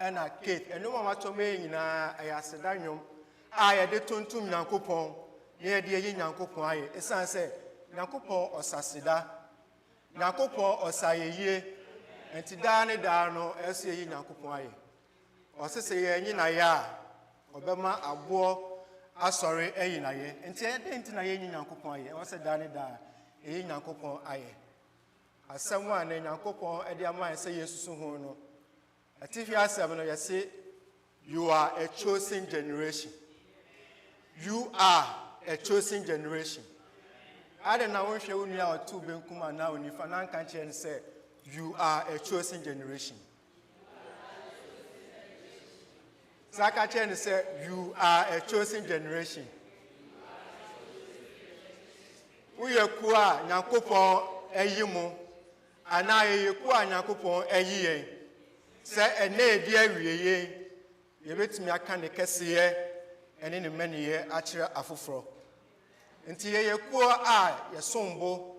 ɛna Kate nnwom a matɔma yɛn nyinaa ɛyɛ aseda nnwom a yɛde tontom Nyankopɔn na yɛde yɛyi Nyankopɔn ayɛ ɛsiane sɛ Nyankopɔn ɔsaseda Nyankopɔn ɔsayɛyie nti daa ne daa no ɛsɛ yɛyi Nyankopɔn ayɛ ɔsɛ sɛ yɛnyi n'ayɛ a ɔbɛma aboɔ asɔre ɛyi n'ayɛ nti ɛdɛ nti na yɛnyi Nyankopɔn ayɛ ɛwɔ sɛ daa ne daa ɛyi Nyankopɔn ayɛ asɛm a na Nyankopɔn ɛde ama yɛn sɛ yɛsusu ho no atifi asɛm no yɛse you are a chosen generation you are a chosen generation. I don't know if you are two Benkuma now, and if an can't say, you are a chosen generation. Zakachen said, you are a chosen generation. We are Kua, Nakupon, Eyimo, and I Kua Nakupon, Eye. Say a nay, dear, you bet me a can cassia, and in a many year, Achira Afufro. Until ye Kua, I, your sombo,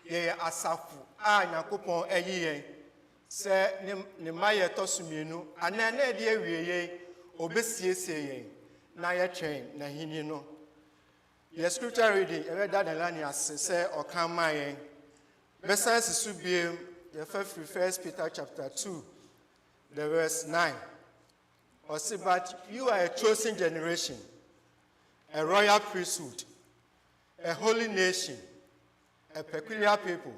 ye asafu, I Nakupon, Eye. Say Nemaya Tosuminu, and then dear, Obesie say, na ye train, na hini no. Your scripture reading, I read that the line say, or come my besides to be the first Peter chapter 2, the verse 9. Or say, but you are a chosen generation, a royal priesthood, a holy nation, a peculiar people,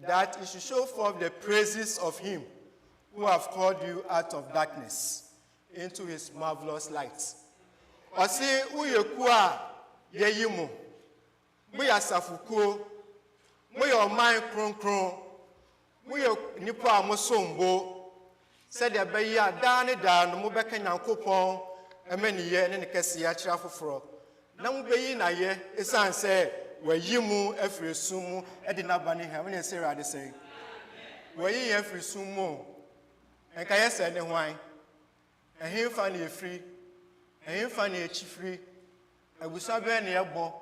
that you should show forth the praises of him who have called you out of darkness into his marvelous light. Or say, uye kwa ye yimo, muya safuko, muya oman kron, muya nipa amosombo, said ya beya dane dan, mubeke nyankopon, emeni ye, nene kesi ya chirafufro. Na mubeyi na ye, isan se, we yimu, efri sumu, edina bani he, mene se rade se. We yi efri sumu, enka ye se ne hwai. A him funny free, a him funny a free, a gusabe near bo,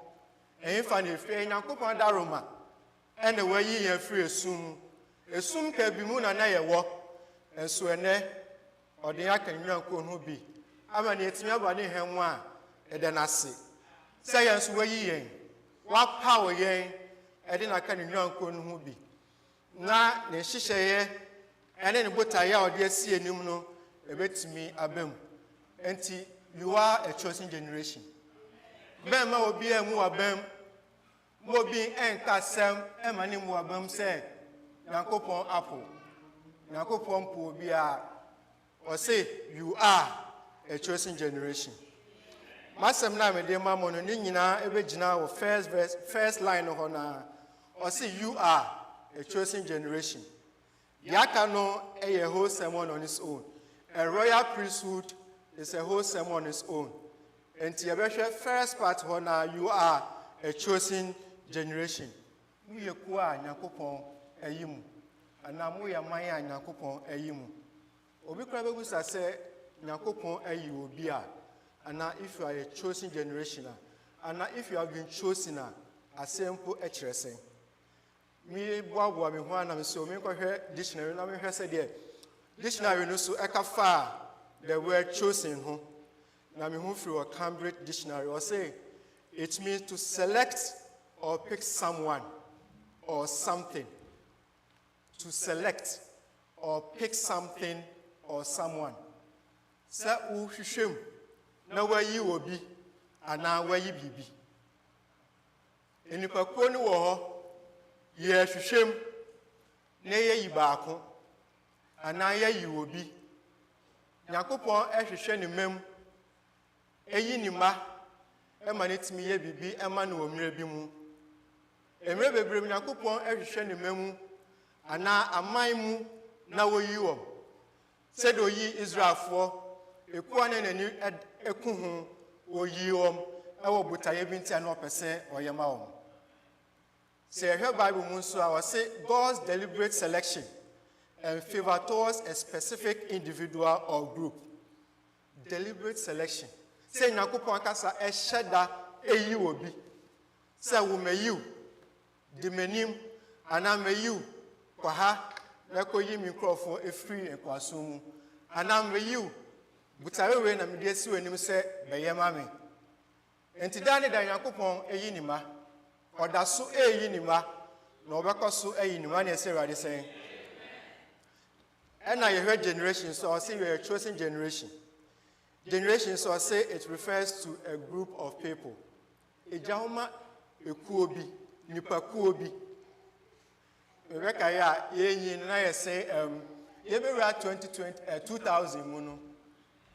a him funny free, and Yankupon Daroma, and the way ye free a soon can be moon and I walk, and so a ne, or the Yakan Yankun who be. I'm an it's never in him one, and then I say, say us where ye, what power ye, and then I can Yankun who be. Na, the shisha, and then what I out there see a numeral. Ebet me abem. Enti you are a chosen generation. Bema obi emu abem. Mo bi enka sem emani mu abem say Yankopon apple. Yankopon po obi a or say you are a chosen generation. Masem na me de mamo no ni nyina ebegina wo first line ho na or say you are a chosen generation. Yaka no a whole sermon on its own. A royal priesthood is a whole sermon on its own. And the first part, you are a chosen generation. We are kwa nyakopon eyimu. Anamu ya maya nyakopon eyimu. Obi kwa bebu sa se nyakopon eyi obi a. And if you are a chosen generation, and if you have been chosen, a simple echrese. Me bwa me ho na me so me kwa dictionary na me hwese de. Dictionary no so ekafa the word chosen ho. Na me hu free a Cambridge dictionary or say it means to select or pick someone or something. To select or pick something or someone. Sa u hwehwem na wayi obi ana wayi bibi. Enipa ko ni wo ho ye hwehwem na ye yi baako. Anaya yi obi Yakopon ehwehwe ne mem eyi ni ma ema ne timi ye bibi ema ne omre bi mu emre bebrem Yakopon ehwehwe ne mem ana aman mu na woyi wo said oyi Israelfo ekuwa ne nani eku ho oyi wo ewo botaye bi ntia na opese oyema wo say her Bible mu so I say God's deliberate selection and favor towards a specific individual or group. Deliberate selection. Say Yakopon kasa esheda eyi obi. Say wo meyi de menim ana meyi kwa ha lekoyi mi krofo efiri ekwaso mu. Ana meyi butawe we na me de si wanim se beyema me. Enti dane da Yakopon eyi nima. Oda so eyi nima na obekoso eyi nima na ese rade sen. And I heard generation, so I say you're a chosen generation. Generation, so I say it refers to a group of people. Ejahoma ekuobi, nipa kuobi. Rebecca ya yenyi na say yebe 2000 muno.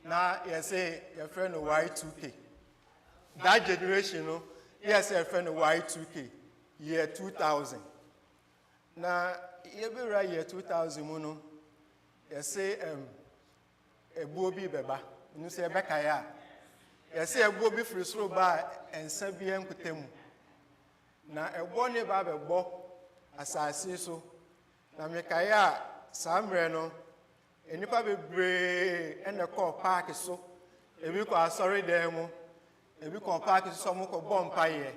Na say your friend Y2K. that generation, no, yes, a friend Y2K, year 2000. Now, every year 2000, no, you say a Bobby Beba, you say Bekaya. You say a Bobby Frisro Bar and Sabian Kutemu. Now, a bonny Baba Bo, as I say so. Now, Mekaya, Sam Reno, and you probably bray and the car park is so. If you call sorry, demo, if you call park is some bomb pie.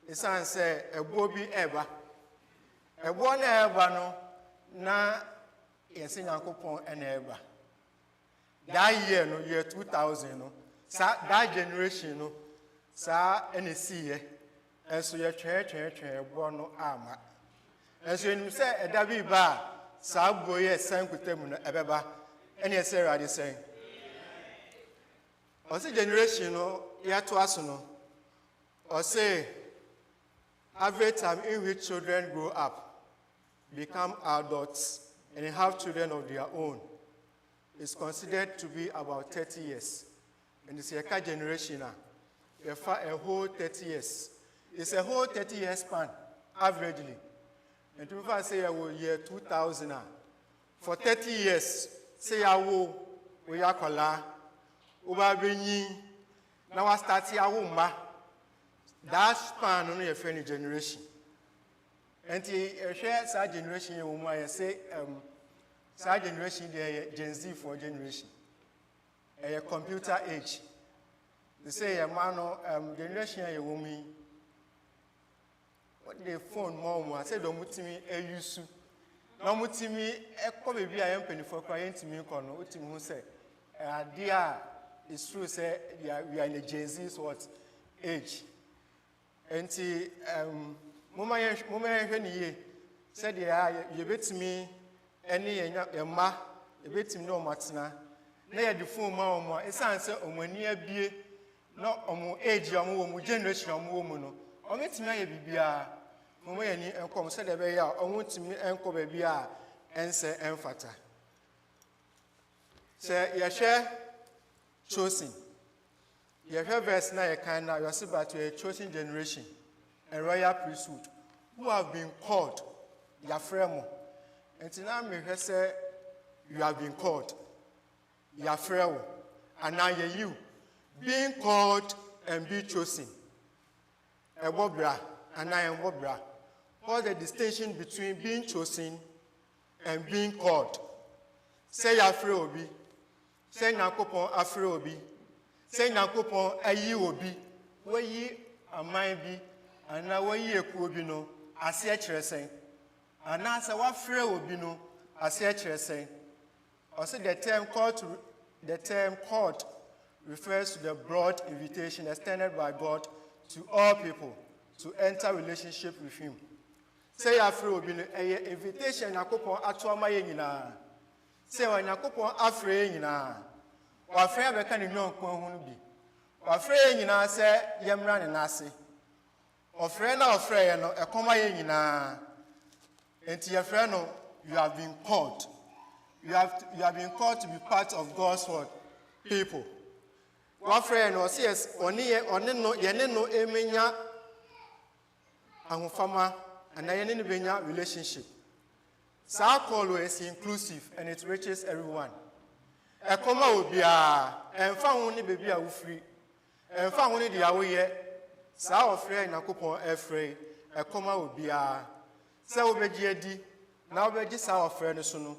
The son say a Bobby ever. A one ever no, na yes in Acheampong and ever. That year, no, year 2000, no, that generation, no, sa any see, and so your chair, born no armor. And so you say a David bar, sa boy, sang with them, ever, and yes, sir, I say. Or say generation, no, year to us, no, or say every time in which children grow up, become adults, and have children of their own, is considered to be about 30 years. And it's a generation, a whole 30 years. It's a whole 30 years span, averagely. And if I say year 2000, for 30 years, say I will, we are kola, ubabini, now I start here, that span only a friendly generation. And the share generation, you say, Sa generation, they Gen Z for generation. A computer age. They say a man generation a woman. What the phone mom said don't put me a use. No put me a copy be I am penny for crying to me corner. What him who say? Dear, it's true. Say we are in the Gen Z's what age. And the moment said you bet me. Any ma a bit no matina. Nay, the full mamma, a answer on when near be not on age, young generation of woman. Or it's may be when and come said a way out, or want to me and come baby and say emphata. Say, your share chosen. Your verse now, kind now, you are about to a chosen generation, a royal priesthood, who have been called your friend. And now me say you have been called. You are frail. And now you being called and be chosen. A wobra and I am wobra. What's the distinction between being chosen and being called? Say Afro obi. Say Nakopon Afro obi. Say Nakopon ayi obi. Where ye a mind be and now where ye a kubino as a and answer what free will be no, as I say. Also, the term called refers to the broad invitation extended by God to all people to enter relationship with Him. Say, I free will be a invitation. Nakopon atwama yina. Say, when Nakopon afraid yina. Or afraid I can't know who be. Or afraid yina say yemran and nasi. Or friend or afraid no a coma yina. And to your friend, you have been called. You have been called to be part of God's word, people. One friend was yes, only no yeneno emenya ahufama and yenene relationship. Sa call is inclusive and it reaches everyone. A comma will be and found only baby are free. And found only the away. Sa friend Nakopon afraid. A comma will be So obedi now be this our friend so no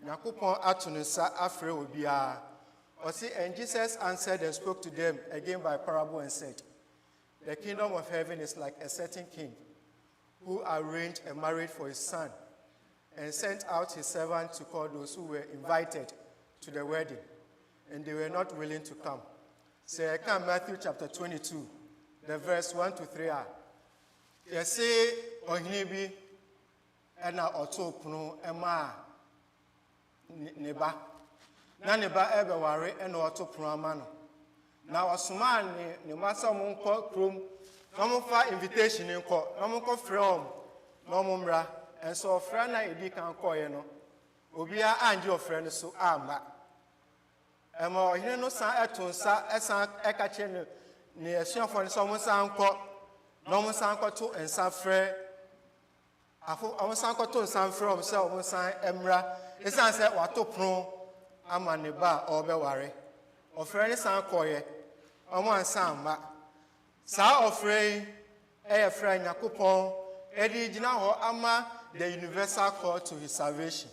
Yakopon atunisa afre obia or see and Jesus answered and spoke to them again by parable and said, the kingdom of heaven is like a certain king who arranged a marriage for his son and sent out his servant to call those who were invited to the wedding, and they were not willing to come. So I come Matthew chapter 22, the verse 1 to 3 are. You say Ohinibi and now also Puno Emma Neba. Naniba ever worry and auto Pramano. Now a suman ni massa monko room, no more invitation in court, no more from no mumra, and so friend I can call you know. Obia and your friend so ama. Emma, you know, San Eton, Sa Esan Ekachen, ne asuafoɔ no sɛ ɔmo san kɔ na ɔmo san kɔto nsa frɛ afo ɔmo san kɔto nsa frɛ ɔmo sɛ ɔmo san mmra ɛsiane sɛ wato pono ama ne ba a ɔrebɛware ɔfrɛ ne san kɔɔyɛ ɔmo ansa amma saa ɔfrɛ yi ɛyɛ frɛ Nyankopɔn ɛde gyina hɔ ama the universal call to his salvation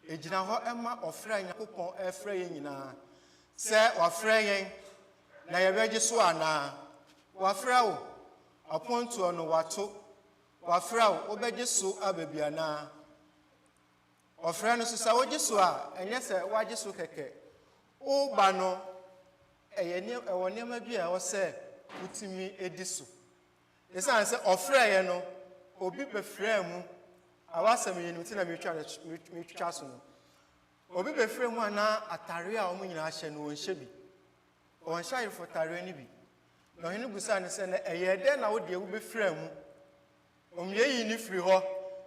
ɛgyina hɔ ɛma ɔfrɛ Nyankopɔn ɛfrɛ yɛn nyinaa sɛ wafrɛ yɛn na yɛbɛgye so anaa wafrɛ wo apontoɔ no wato wafrɛ wo wobɛgye so aba bi anaa ɔfrɛ no so sɛ wogye so a ɛnyɛ sɛ wagye so kɛkɛ woba no ɛwɔ nneɛma bi a ɛwɔ sɛ wotumi edi so ɛsiane sɛ ɔfrɛ yɛ no obi bɛfrɛ mu awasɛm yɛ nim ti na metwitwa so no obi bɛfrɛ mu anaa atare a ɔmo nyinaa hyɛ no wɔnhyɛ bi ɔnhyɛ ayefo tare no bi na ɔhene busa ne sɛ na ɛyɛ dɛn na wode wobɛfrɛ mu ɔmyɛyi ne firi hɔ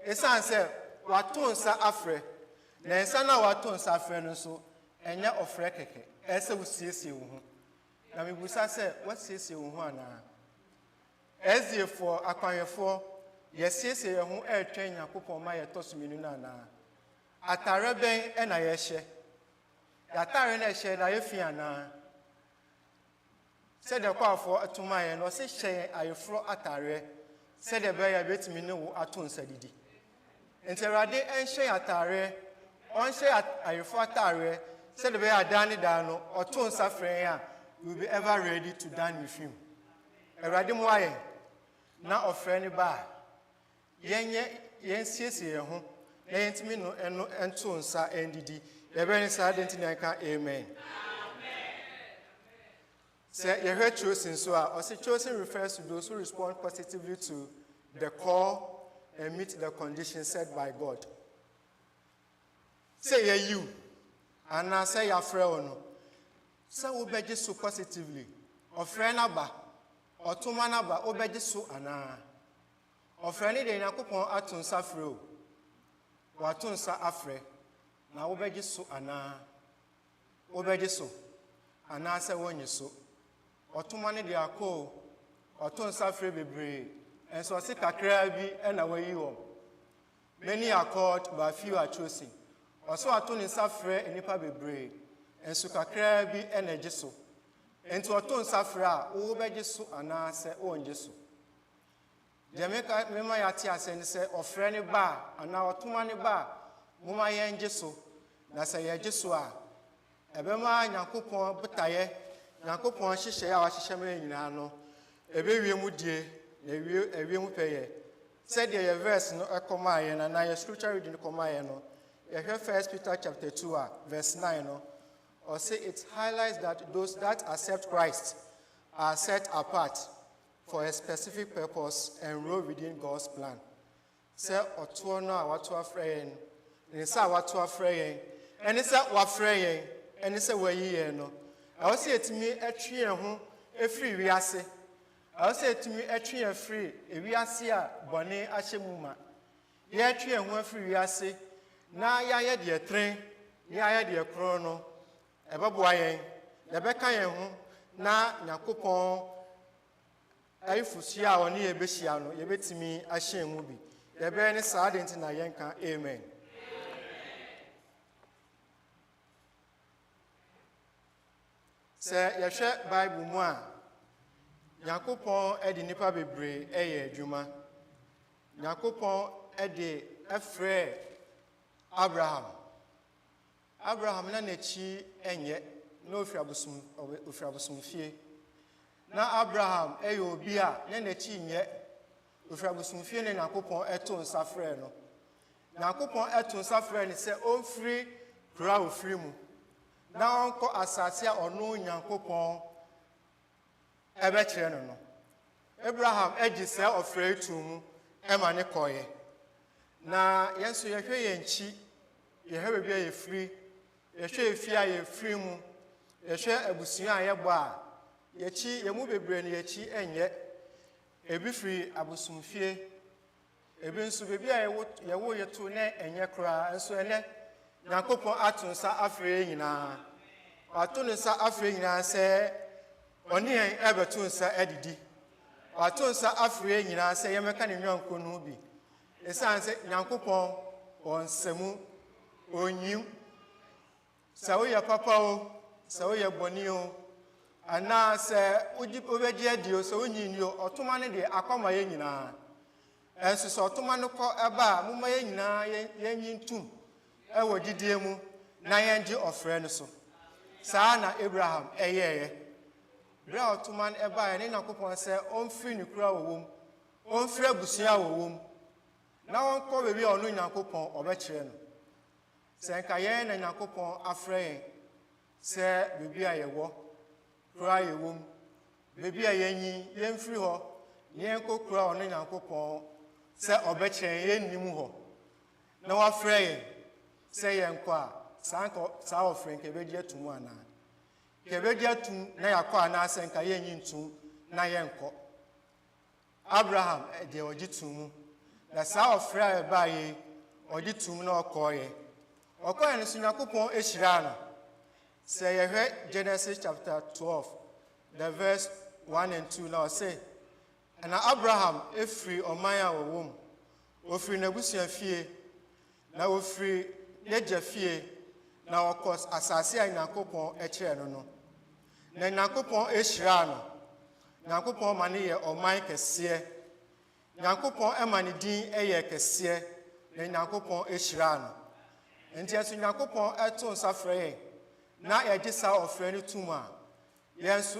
ɛsiane sɛ wato nsa afrɛ na nsa no a wato nsa afrɛ no nso ɛnyɛ ɔfrɛ kɛkɛ ɛyɛ sɛ wosiesie wo ho na mebusa sɛ woasiesie wo ho anaa ɛziefoɔ akwanhwɛfoɔ yɛsiesie yɛn ho ɛretwɛn Nyankopɔn ma yɛtɔ so mmienu no anaa atare bɛn ɛna yɛhyɛ yɛatare no ɛhyɛ da yɛfi anaa sɛdeɛ kɔafoɔ atoma yɛn no ɔse hyɛ yɛn ayeforɔ atareɛ sɛdeɛ ɛbɛyɛ bɛtumi ne wo ato nsa didi nti Awurade ɛnhyɛ yɛn atareɛ ɔnhyɛ yɛn ayeforɔ atareɛ sɛdeɛ ɛbɛyɛ adaa ne daa no ɔto nsa frɛ yɛn a we will be ever ready to dine with him Awurade mu ayɛ na ɔfrɛ ne ba a yɛnsiesie yɛn ho na yɛntumi no ɛno ɛnto nsa ɛndidi yɛbɛyɛ ne saa dɛnti na yɛka amen sɛ yɛhwɛ chosen so a ɔse chosen refers to those who respond positively to the call and meet the conditions set by God sɛ yɛyiw anaa sɛ yɛafrɛ wo no sɛ wobɛgye so positively ɔfrɛ no aba ɔtoma no aba wobɛgye so anaa ɔfrɛ ne deɛ Nyankopɔn ato nsa frɛ o wato nsa afrɛ na wobɛgye so anaa wobɛgye so anaa sɛ wonye so ɔtoma ne deɛ akɔ o ɔto nsa frɛ bebree ɛnso ɔse kakraa bi ɛna wayi wɔn many are called but few are chosen ɔso ato ne nsa frɛ nnipa bebree ɛnso kakraa bi ɛna gye so enti ɔto nsa frɛ a wobɛgye so anaa sɛ wongye so deɛ mema yɛate asɛ ne sɛ ɔfrɛ ne ba a anaa ɔtoma ne ba a moma yɛngye so na sɛ yɛgye so a ɛbɛma Nyankopɔn botaeɛ Nyankopɔn hyehyɛ a wahyehyɛ ma yɛn nyinaa no ɛbɛwie mu die na ɛwie mu pɛyɛ sɛdeɛ yɛ verse no ɛkɔmaa yɛn anaa yɛ scripture reading no kɔmaa yɛn no yɛhwɛ 1 Peter chapter 2 a verse 9 no ɔsɛ it highlights that those that accept Christ are set apart for a specific purpose enrolled within God's plan sɛ ɔtoɔ no a wato afrɛ yɛn ne nsa a wato afrɛ yɛn ɛne sɛ wafrɛ yɛn ɛne sɛ wayi yɛn no ɛwɔ sɛ yɛtumi atwe yɛn ho ɛfiri wiase ɛwɔ sɛ yɛtumi atwe yɛn firi ewiase a bɔne ahyɛ mu ma yɛatwe yɛn ho afiri wiase na yɛayɛ deɛ tren na yɛayɛ deɛ korɔ no ɛbɛboa yɛn na ɛbɛka yɛn ho na Nyankopɔn ayifusia a ɔne yɛbɛhyia no yɛbɛtumi ahyɛ mu bi yɛbɛyɛ ne saa de nti na yɛnka amen sɛ yɛhwɛ Bible mu a Nyankopɔn ɛde nnipa bebree ɛyɛ adwuma Nyankopɔn ɛde ɛfrɛ Abraham na n'akyi ɛnyɛ na ofiri abosomfie na Abraham ɛyɛ obi a na n'akyi nyɛ ofiri abosomfie ne Nyankopɔn ɛto nsa frɛ no Nyankopɔn ɛto nsa frɛ ne sɛ ɔmfiri kuro a ofiri mu na ɔnkɔ asase a ɔno Nyankopɔn ɛbɛkyerɛ no no Abraham ɛgye sɛ ɔfrɛ etu mu ɛma ne kɔɛ na yɛn nso yɛhwɛ yɛn nkyi yɛhwɛ baabi a yɛfiri yɛhwɛ efi a yɛfiri mu yɛhwɛ abusua a yɛbɔ a yɛkyi yɛn mu bebree no yɛkyi ɛnyɛ ebi firi abosomfie ebi nso baabi a yɛwɔ yɛto na ɛnyɛ koraa nso ɛnɛ Nyankopɔn ato nsa afrɛ nyinaa wato ne nsa afrɛ nyinaa sɛ ɔne yɛn ɛbɛto nsa adidi wato nsa afrɛ nyinaa sɛ yɛmɛka ne nnwanko no bi ɛsiane sɛ nyankopɔn ɔnsɛmu ɔnyim sɛ woyɛ papa o sɛ woyɛ bɔne o anaa sɛ wobɛgye adi o sɛ wonyini o ɔtoma no deɛ akɔma yɛ nyinaa ɛnso sɛ ɔtoma no kɔ ɛba a momma yɛ nyinaa yɛnyi ntom ɛwɔ gyidie mu na yɛngye ɔfrɛ no so saa na Abraham ɛyɛɛyɛ bere a ɔtoma no ɛbaeɛ ne Nyankopɔn sɛ ɔmfiri ne kura wɔ wom ɔmfiri abusua wɔ wom na wɔnkɔ baabi a ɔno Nyankopɔn ɔbɛkyerɛ no sɛ nka yɛn na Nyankopɔn afrɛ yɛn sɛ baabi a yɛwɔ kura yɛ wom baabi a yɛnyi yɛmfiri hɔ yɛnkɔ kura ɔno Nyankopɔn sɛ ɔbɛkyerɛ yɛn yɛnnim hɔ na wafrɛ yɛn sɛ yɛnkɔ a saa ɔfrɛ nka ɛbɛgye atum anaa kɛbɛgye atum na yɛakɔ anaasɛ nka yɛnyi ntum na yɛnkɔ Abraham deɛ ɔgye tum mu na saa ɔfrɛ a ɛbaeɛ ɔgye tum na ɔkɔɔyɛ no so Nyankopɔn ɛhyiraa no sɛ yɛhwɛ Genesis chapter 12 the verse 1 and 2 na ɔsɛ ɛna Abraham ɛfiri ɔman a wɔwɔ mu ɔfiri n'abusua fie na ɔfiri n'agya fie na ɔkɔ asase a Nyankopɔn ɛkyerɛ no no na Nyankopɔn ɛhyiraa no Nyankopɔn ma ne yɛ ɔman kɛseɛ Nyankopɔn ɛma ne din ɛyɛ kɛseɛ na Nyankopɔn ɛhyiraa no nti ɛso Nyankopɔn ɛto nsa frɛ yɛn na yɛgye saa ɔfrɛ no tum a yɛn nso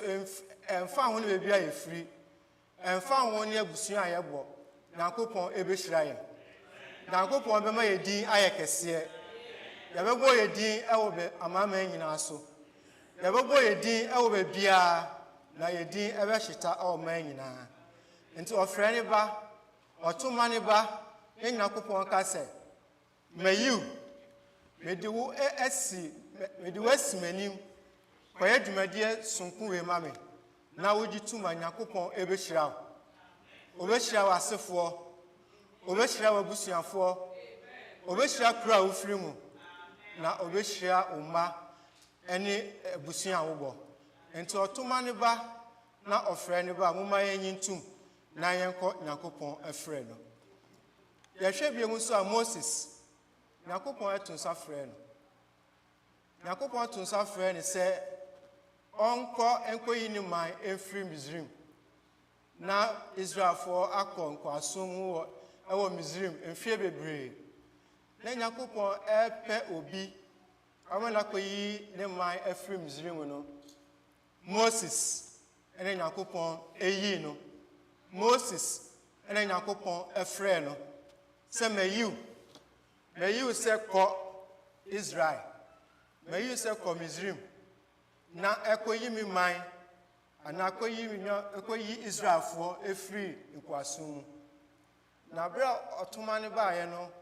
ɛmfa ho ne baabi a yɛfiri ɛmfa ho ne abusua a yɛbɔ Nyankopɔn ɛbɛhyira yɛn Nyankopɔn bɛma yɛ din ayɛ kɛseɛ yɛbɛbɔ yɛ din ɛwɔ amanaman nyinaa so yɛbɛbɔ yɛ din ɛwɔ baabiara na yɛ din ɛbɛhyeta ɛwɔ man nyinaa nti ɔfrɛ ne ba ɔtoma ne ba ne Nyankopɔn ka sɛ mayiw mede wo asi m'anim kɔyɛ dwumadie sonko wei ma me na wogye tum a Nyankopɔn ɛbɛhyira wo ɔbɛhyira wo asefoɔ ɔbɛhyira wo abusuafoɔ ɔbɛhyira kuro a wofiri mu na ɔbɛhyira wo mma ne abusua a wobɔ nti ɔtoma ne ba na ɔfrɛ ne ba a momma yɛnyi ntum na yɛnkɔ Nyankopɔn ɛfrɛ no yɛhwɛ bio mu nso a Moses Nyankopɔn ɛto nsa frɛ no Nyankopɔn ɛto nsa frɛ no sɛ nkɔyi ne man ɛmfiri Misraim na Israelfoɔ akɔ nkɔasom mu ɛwɔ Misraim mfie bebree na Nyankopɔn ɛpɛ obi ɔma na kɔyi ne man ɛfiri Misraim no Moses ɛne Nyankopɔn ɛyi no Moses ɛne Nyankopɔn ɛfrɛ no sɛ mayiw sɛ kɔ Israel mayiw sɛ kɔ Misraim na ɛkɔyi me man ana ɛkɔyi Israelfoɔ ɛfiri nkoasom mu na bere a ɔtoma ne baeɛ no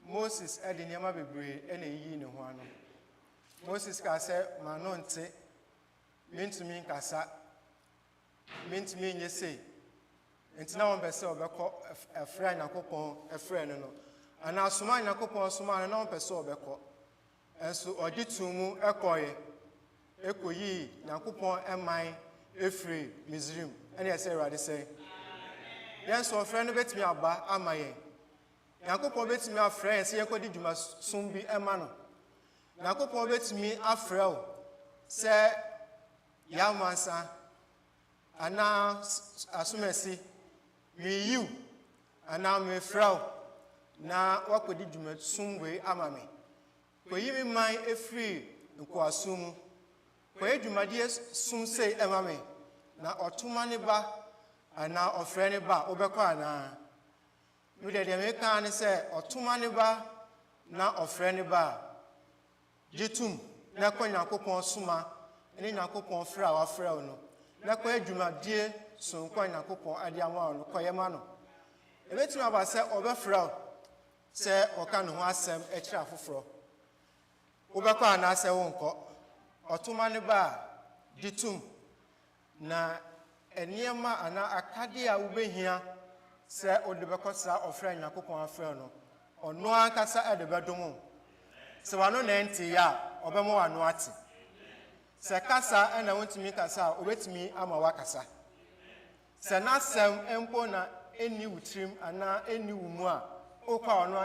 Moses ɛde nneɛma bebree ɛna ɛyi ne ho ano Moses ka sɛ m'ano nte mentumi nkasa mentumi nyɛ sei nti na wɔn pɛ sɛ ɔbɛkɔ ɛfrɛ Nyankopɔn ɛfrɛ no no ana asoma Nyankopɔn soma no na wɔn pɛ sɛ ɔbɛkɔ ɛnso ɔgye tum mu ɛkɔɛ ɛkɔyi Nyankopɔn ɛman ɛfiri Misraim ɛne ɛsɛ Awurade sɛ yɛn nso ɔfrɛ no bɛtumi aba ama yɛn Nyankopɔn bɛtumi afrɛ yɛn sɛ yɛnkɔdi dwumasom bi ɛma no Nyankopɔn bɛtumi afrɛ wo sɛ yɛamansa anaa asomasi meyiw anaa mefrɛ wo na wakɔdi dwumasom wei ama me kɔyi me man ɛfiri nkoasom mu kɔyɛ dwumadeɛ som sei ɛma me na ɔtoma ne ba anaa ɔfrɛ ne ba wobɛkɔ anaa mede deɛ meka ne sɛ ɔtoma ne ba na ɔfrɛ ne ba gye tum na kɔ Nyankopɔn soma ne Nyankopɔn frɛ a wafrɛ wo no na kɔyɛ dwumadeɛ sonkɔ Nyankopɔn ade ama wo no kɔyɛ ma no ɛbɛtumi aba sɛ ɔbɛfrɛ wo sɛ ɔka ne ho asɛm ɛkyerɛ afoforɔ wobɛkɔ anaasɛ wonkɔ ɔtoma ne ba a gye tum na nneɛma anaa akadeɛ a wobɛhia sɛ wode bɛkɔ saa ɔfrɛ Nyankopɔn afrɛ no ɔno ankasa ɛde bɛdom wo sɛ wano na ɛnteeɛ a ɔbɛma wano ate Se kasa ena wontimi kasa obetimi ama wakasa. Se na sem empo na eni wutrim ana eni wumu a okwa ono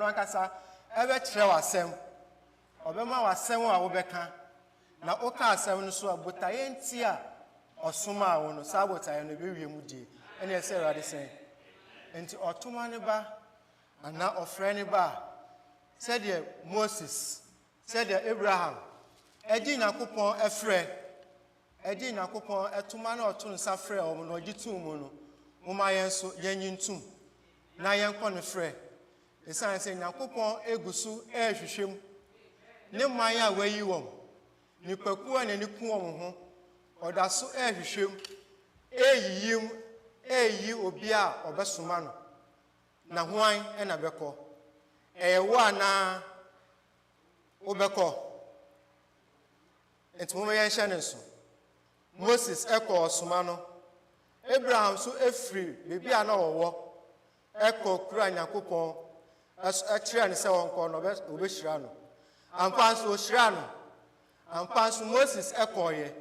akasa ebe kire wasem. Obema wasem a wobeka na oka asem no so abotaye nti a osoma a wono sa abotaye no be wiemu die. Ene ese Awurade sen. Enti otoma ne ba ana ofre ne ba said Moses, said Abraham, Edi Nakupon efre, Edi Nakupon etumana otun safre o no jitu mu no, muma yenso yenyintum, na yenkɔ ne frɛ. Esan sɛ Nakupon egusu ehwehwem, ne man a wayi wɔm, nipaku a n'ani ku wɔm ho, ɔda so ehwehwem, eyi obi a ɔbɛsoma no, na hwan ɛna bɛkɔ. Ewa na obeko entimo yen hye Moses eko osoma no Abraham so efri bebi ana owo eko kura Nyankopon akira ne se wonko no obehira no ampa so ohira no ampa so Moses eko ye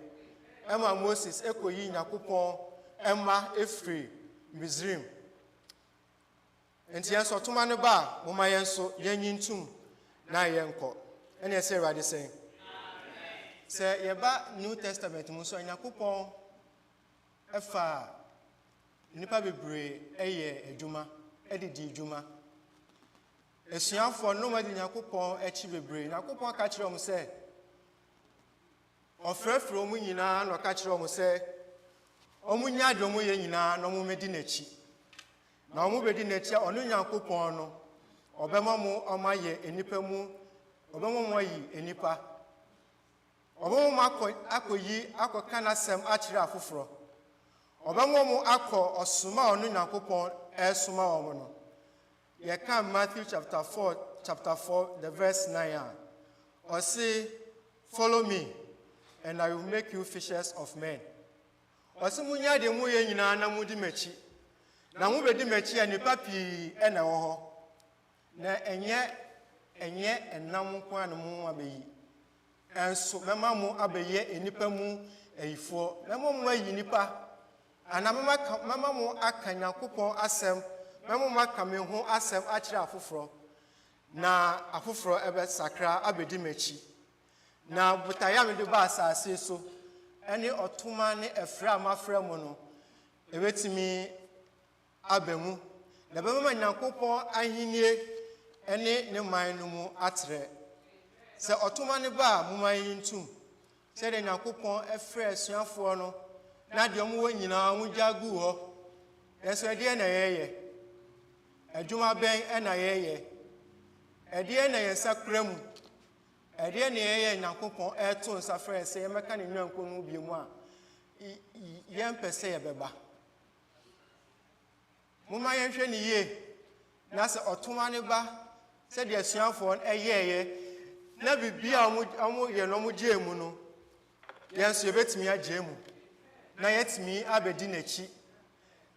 ema Moses eko yi Nyankopon ema efri Misrim. Enti yenso tuma ne ba moma yenso yenyintum na yenko ene ese Awurade sen se yeba New Testament mu so Nyankopon efa nipa bebre eye adwuma edidi adwuma esuafo no ma di Nyankopon echi bebre Nyankopon ka kire om se ofrefro mu nyina no ka kire om se omunya de omu ye nyina no mu medi nachi na omu bedi nachi onu Nyankopon no obema mu omaye enipa mu obema mu ayi enipa obema mu akoyi akoka na sem akire afoforo obema mu akọ osuma onu Nyankopon esuma omo no ye kan Matthew chapter 4 the verse 9 or say follow me and I will make you fishers of men. Osimunya de mu ye nyina na mu di machi na mu be di machi anipa pi ena wo ho na enye enam kwa na mu abeyi enso mema mu abeye enipa mu eyifo mema mu ayi nipa ana mema mu aka Nyankopon asem mema mu aka me ho asem akire afoforo na afoforo ebe sakra abedi machi na butaya me de ba asase so ene otuma ne efra amafra mu no ebetimi abemu na bema Nyankopon ahinie ene ne man no mu atre se otuma ne ba mu man yintum se de Nyankopon efra asuafo no na de omu wo nyina mu jagu ho eso de na yeye adwuma ben ena yeye ede na yesakra mu ede na yeye Nyankopon eto nsafra se yemeka ne nwanko mu biemu a yempese yebeba muma yenhwe ne ye na se otuma ne ba se de asuafo eyeye na bibia amu ye no mu jemu no yenso yebetimi agemu na yetimi abedi nachi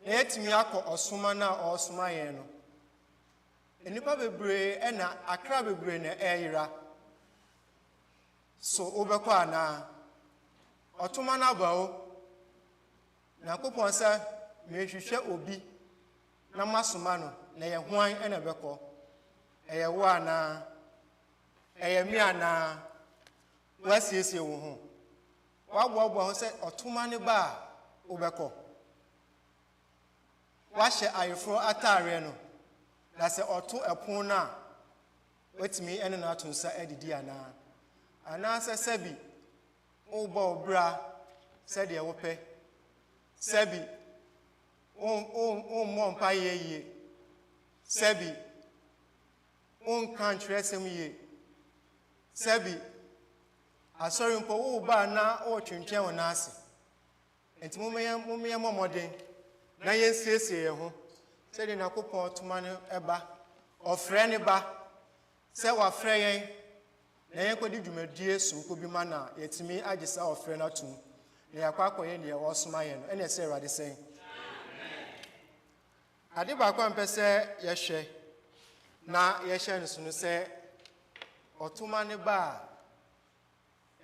na yetimi akọ osuma na osuma ye no enipa bebre ena akra bebre na eyira so obekọ ana otuma na bawo na Nyankopon se mehwehwe obi na masoma no na ye hwan ena bekọ eye wo ana eye mi ana wasiesie wo ho wagbo ho se otuma ne ba obekọ wahye ayefro atare no na se oto epon na wetimi ene na atonsa edidi ana se sebi obo obra se de wope sebi mo mpa yeye sebi country sem ye sebi asori mpo wo ba na o twentwen wona ase enti momeya momoden na yensiesie ye ho se de Nyankopon tuma ne eba ofre ne ba se wa frɛ yen na yen kodi dwumadie sunko bi ma na yetimi agisa ofre na tum na yakwa akoye ne wo soma yen no ene se Awurade sen ade ba kwa mpese ye hwe na ye hwe nso no se otuma ne ba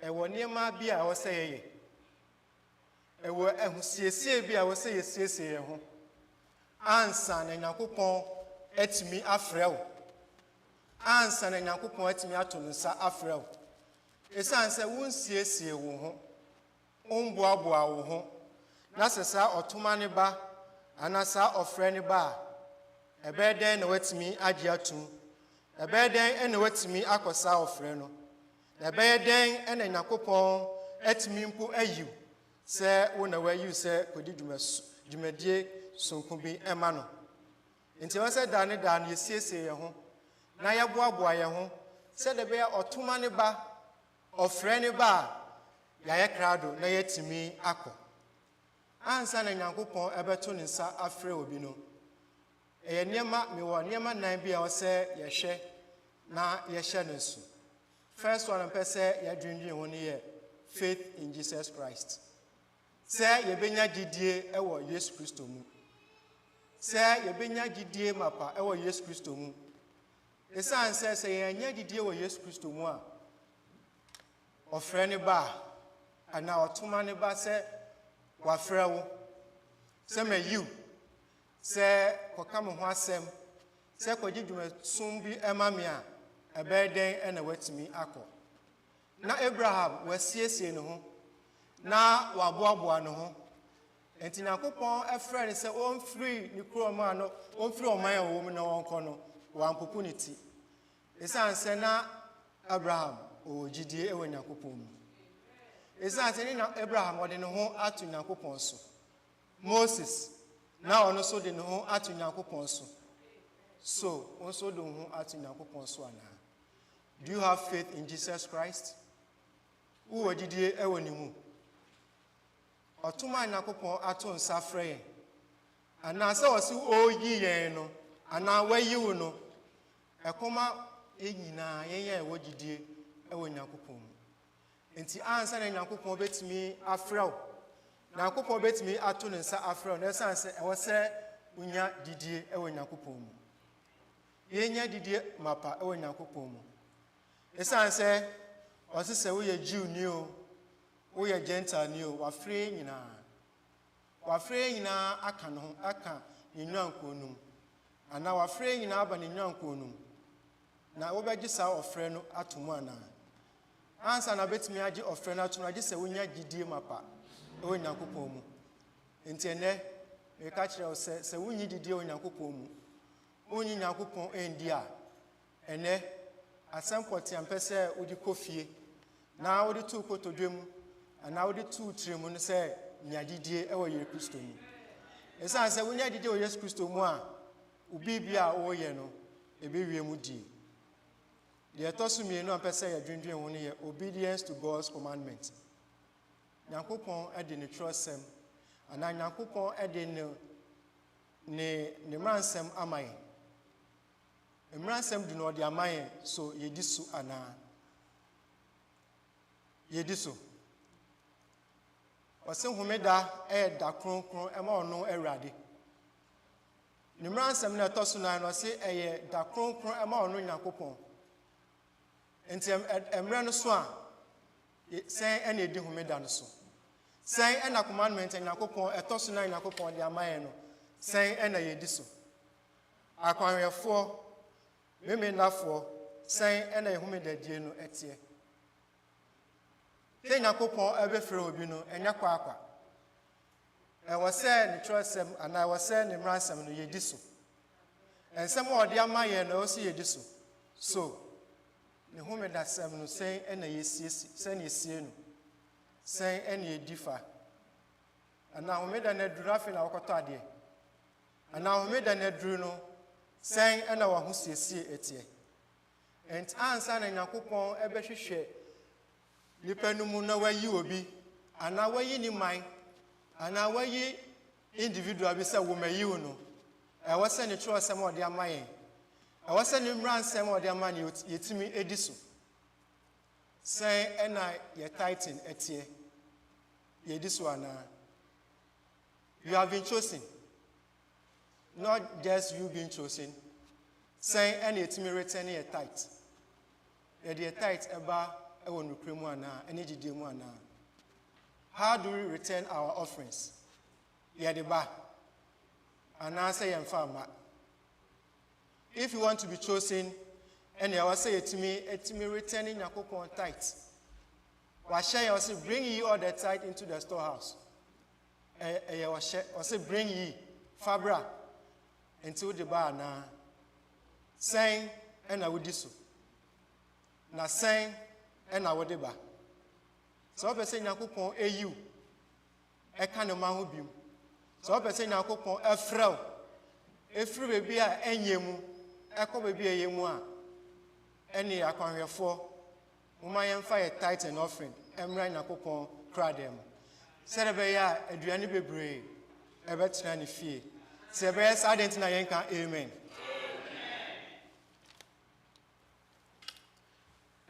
ɛwɔ nneɛma bi a ɛwɔ sɛ yɛyɛ ɛwɔ ahosiesie bi a ɛwɔ sɛ yɛsiesie yɛn ho ansa na Nyankopɔn atumi afrɛ wo ansa na Nyankopɔn atumi ato ne nsa afrɛ wo ɛsiane sɛ wonsiesie wo ho womboaboa wo ho na sɛ saa ɔtoma ne ba anaa saa ɔfrɛ ne ba a ɛbɛyɛ dɛn na watumi agye atom ɛbɛyɛ dɛn na watumi akɔ saa ɔfrɛ no na ɛbɛyɛ dɛn na Nyankopɔn atumi mpo ayiw sɛ wo na wayiw sɛ kɔdi dwumadie sonko bi ɛma no nti ɛwɔ sɛ daa ne daa no yɛsiesie yɛn ho na yɛboaboa yɛn ho sɛdeɛ ɛbɛyɛ ɔtoma ne ba ɔfrɛ ne ba a yɛayɛ krado na yɛatumi akɔ ansa na Nyankopɔn ɛbɛto ne nsa afrɛ obi no ɛyɛ mewɔ nneɛma nan bi a ɛwɔ sɛ yɛhwɛ na yɛhyɛ no nso first one mpɛ sɛ yɛadwendwen ho no yɛ faith in Jesus Christ sɛ yɛbɛnya gyidie ɛwɔ Yesu Kristo mu sɛ yɛbɛnya gyidie mapa ɛwɔ Yesu Kristo mu ɛsiane sɛ yɛanya gyidie wɔ Yesu Kristo mu a ɔfrɛ ne ba anaa ɔtoma ne ba sɛ wafrɛ wo sɛ mayiw sɛ kɔka me ho asɛm sɛ kɔgye dwumasom bi ɛma me a ɛbɛyɛ dɛn ɛna watumi akɔ na Abraham wasiesie ne ho na waboaboa ne ho enti Nyankopɔn ɛfrɛ ne sɛ ɔmfiri ne kurom a no ɔmfiri ɔman a wɔwɔ mu na wɔnkɔ no wampopo ne ti ɛsiane sɛ na Abraham ɔwɔ gyidie ɛwɔ Nyankopɔn mu ɛsiane sɛ ne Abraham ɔde ne ho ato Nyankopɔn so Moses na ɔno nso de ne ho ato Nyankopɔn so nso de ho ato Nyankopɔn so anaa do you have faith in Jesus Christ wowɔ gyidie ɛwɔ ne mu ɔtoma Nyankopɔn ato nsa frɛ yɛn anaasɛ ɔse ɔyi yɛn no anaa wayi wo no ɛkɔma nyinaa yɛn a ɛwɔ gyidie ɛwɔ Nyankopɔn mu nti ansa na Nyankopɔn bɛtumi afrɛ wo Nyankopɔn bɛtumi ato ne nsa afrɛ wo na ɛsiane sɛ ɛwɔ sɛ wonya gyidie ɛwɔ Nyankopɔn mu yɛnya gyidie mapa ɛwɔ Nyankopɔn mu ɛsiane sɛ ɔse sɛ woyɛ Jew ni o woyɛ Gentile ni o wafrɛ nyinaa aka ne ho aka ne nnwankuo no mu anaa wafrɛ nyinaa aba ne nnwankuo no mu na wobɛgye saa ɔfrɛ no ato mu anaa ansa na bɛtumi agye ɔfrɛ no ato mu agye sɛ wonya gyidie mapa ɛwɔ Nyankopɔn mu nti ɛnɛ meka kyerɛ wo sɛ wonyi gyidie wɔ Nyankopɔn mu wonyi Nyankopɔn ɛndi a ɛnɛ asɛm pɔte a mpɛ sɛ wode kɔ fie na wode too kotodwe mu anaa wode too tiri mu no sɛ nya gyidie ɛwɔ Yesu Kristo mu ɛsiane sɛ wonya gyidie wɔ Yesu Kristo mu a obibi a wɔyɛ no ɛbɛwie mu die deɛ ɛtɔ so mmienu a mpɛ sɛ yɛdwendwen ho no yɛ obedience to God's commandment Nyankopɔn ɛde ne twerɛsɛm anaa Nyankopɔn ɛde ne mmaransɛm ama yɛn mmaransɛm de na ɔde ama yɛn so yɛdi so anaa yɛdi so ɔse homeda ɛyɛ da kronkron ɛma ɔno Awurade ne mmaransɛm na ɛtɔ so nan no ɔse ɛyɛ da kronkron ɛma ɔno Nyankopɔn nti mmerɛ no so a sɛn ɛna ɛdi homeda no so sɛn ɛna commandment Nyankopɔn ɛtɔ so na Nyankopɔn de ama yɛn no sɛn ɛna yɛdi so akwanhwɛfoɔ memendafoɔ sɛn ɛna yɛhomedadie no ɛteɛ sɛ Nyankopɔn ɛbɛfrɛ obi no ɛnyɛ kwaakwa ɛwɔ sɛ ne twerɛsɛm anaa ɛwɔ sɛ ne mmaransɛm no yɛdi so ɛnsɛm a ɔde ama yɛn no ɛwɔ sɛ yɛdi so so ne homedasɛm no sɛn ɛna yɛsie no sɛn ɛna yɛdi fa anaa homeda no aduru afei na wɔkɔtɔ adeɛ anaa homeda no aduru no sɛn ɛna wɔho siesie ɛteɛ ɛnti ansa na Nyankopɔn ɛbɛhwehwɛ nipa no mu na wayi obi anaa wayi ne man anaa wayi individual bi sɛ wɔmayi wo no ɛwɔ sɛ ne twerɛsɛm a ɔde ama yɛn ɛwɔ sɛ ne mmaransɛm a ɔde ama no yɛtumi ɛdi so sɛn ɛna yɛ titan ɛteɛ yɛdi so anaa you have been chosen not just you being chosen sɛn ɛna yɛtumi return yɛ tight yɛde yɛ tight ɛba ewo nukure mu ana ene gidie mu ana. How do we return our offerings? Yede ba ana say yemfa ma. If you want to be chosen, and I was say etimi returning Yakopon tithe. Washe was say bring ye all the tithe into the storehouse. Was say bring ye fabra into the bar na saying and I would do so. Na saying and I would ba. So I say Yakopon you a kind of man who be. So I say Yakopon a frau. A free baby a enyemu. Eko baby a yemua. Any akwanwe for mama yemfa a tithe and offering emra Yakopon cry them. Serebe ya aduane bebre ebetra ne fie. Sebe sadent na yenka amen.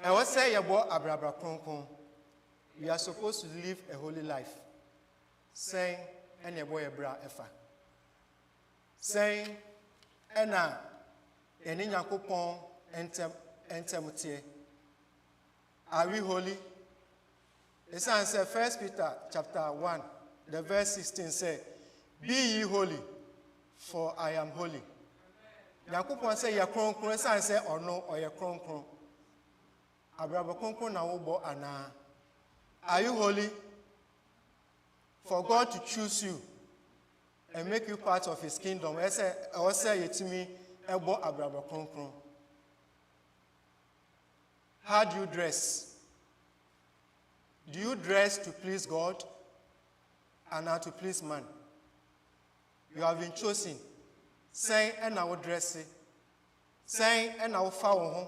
I was say about abrabra kronkron. We are supposed to live a holy life. Saying and your boy bra efa. Saying ena eni Yakopon entemutie. Are we holy? The son said 1 Peter chapter 1, the verse 16 said, be ye holy, for I am holy. Yakopon say ya kronkron, son say or no or ya kronkron. Abraba kronkron na wobo ana. Are you holy? For God to choose you and make you part of his kingdom. I say yetimi ebo abraba kronkron. How do you dress? Do you dress to please God and not to please man? You have been chosen. Saying and I will dress it. Saying and I will follow home.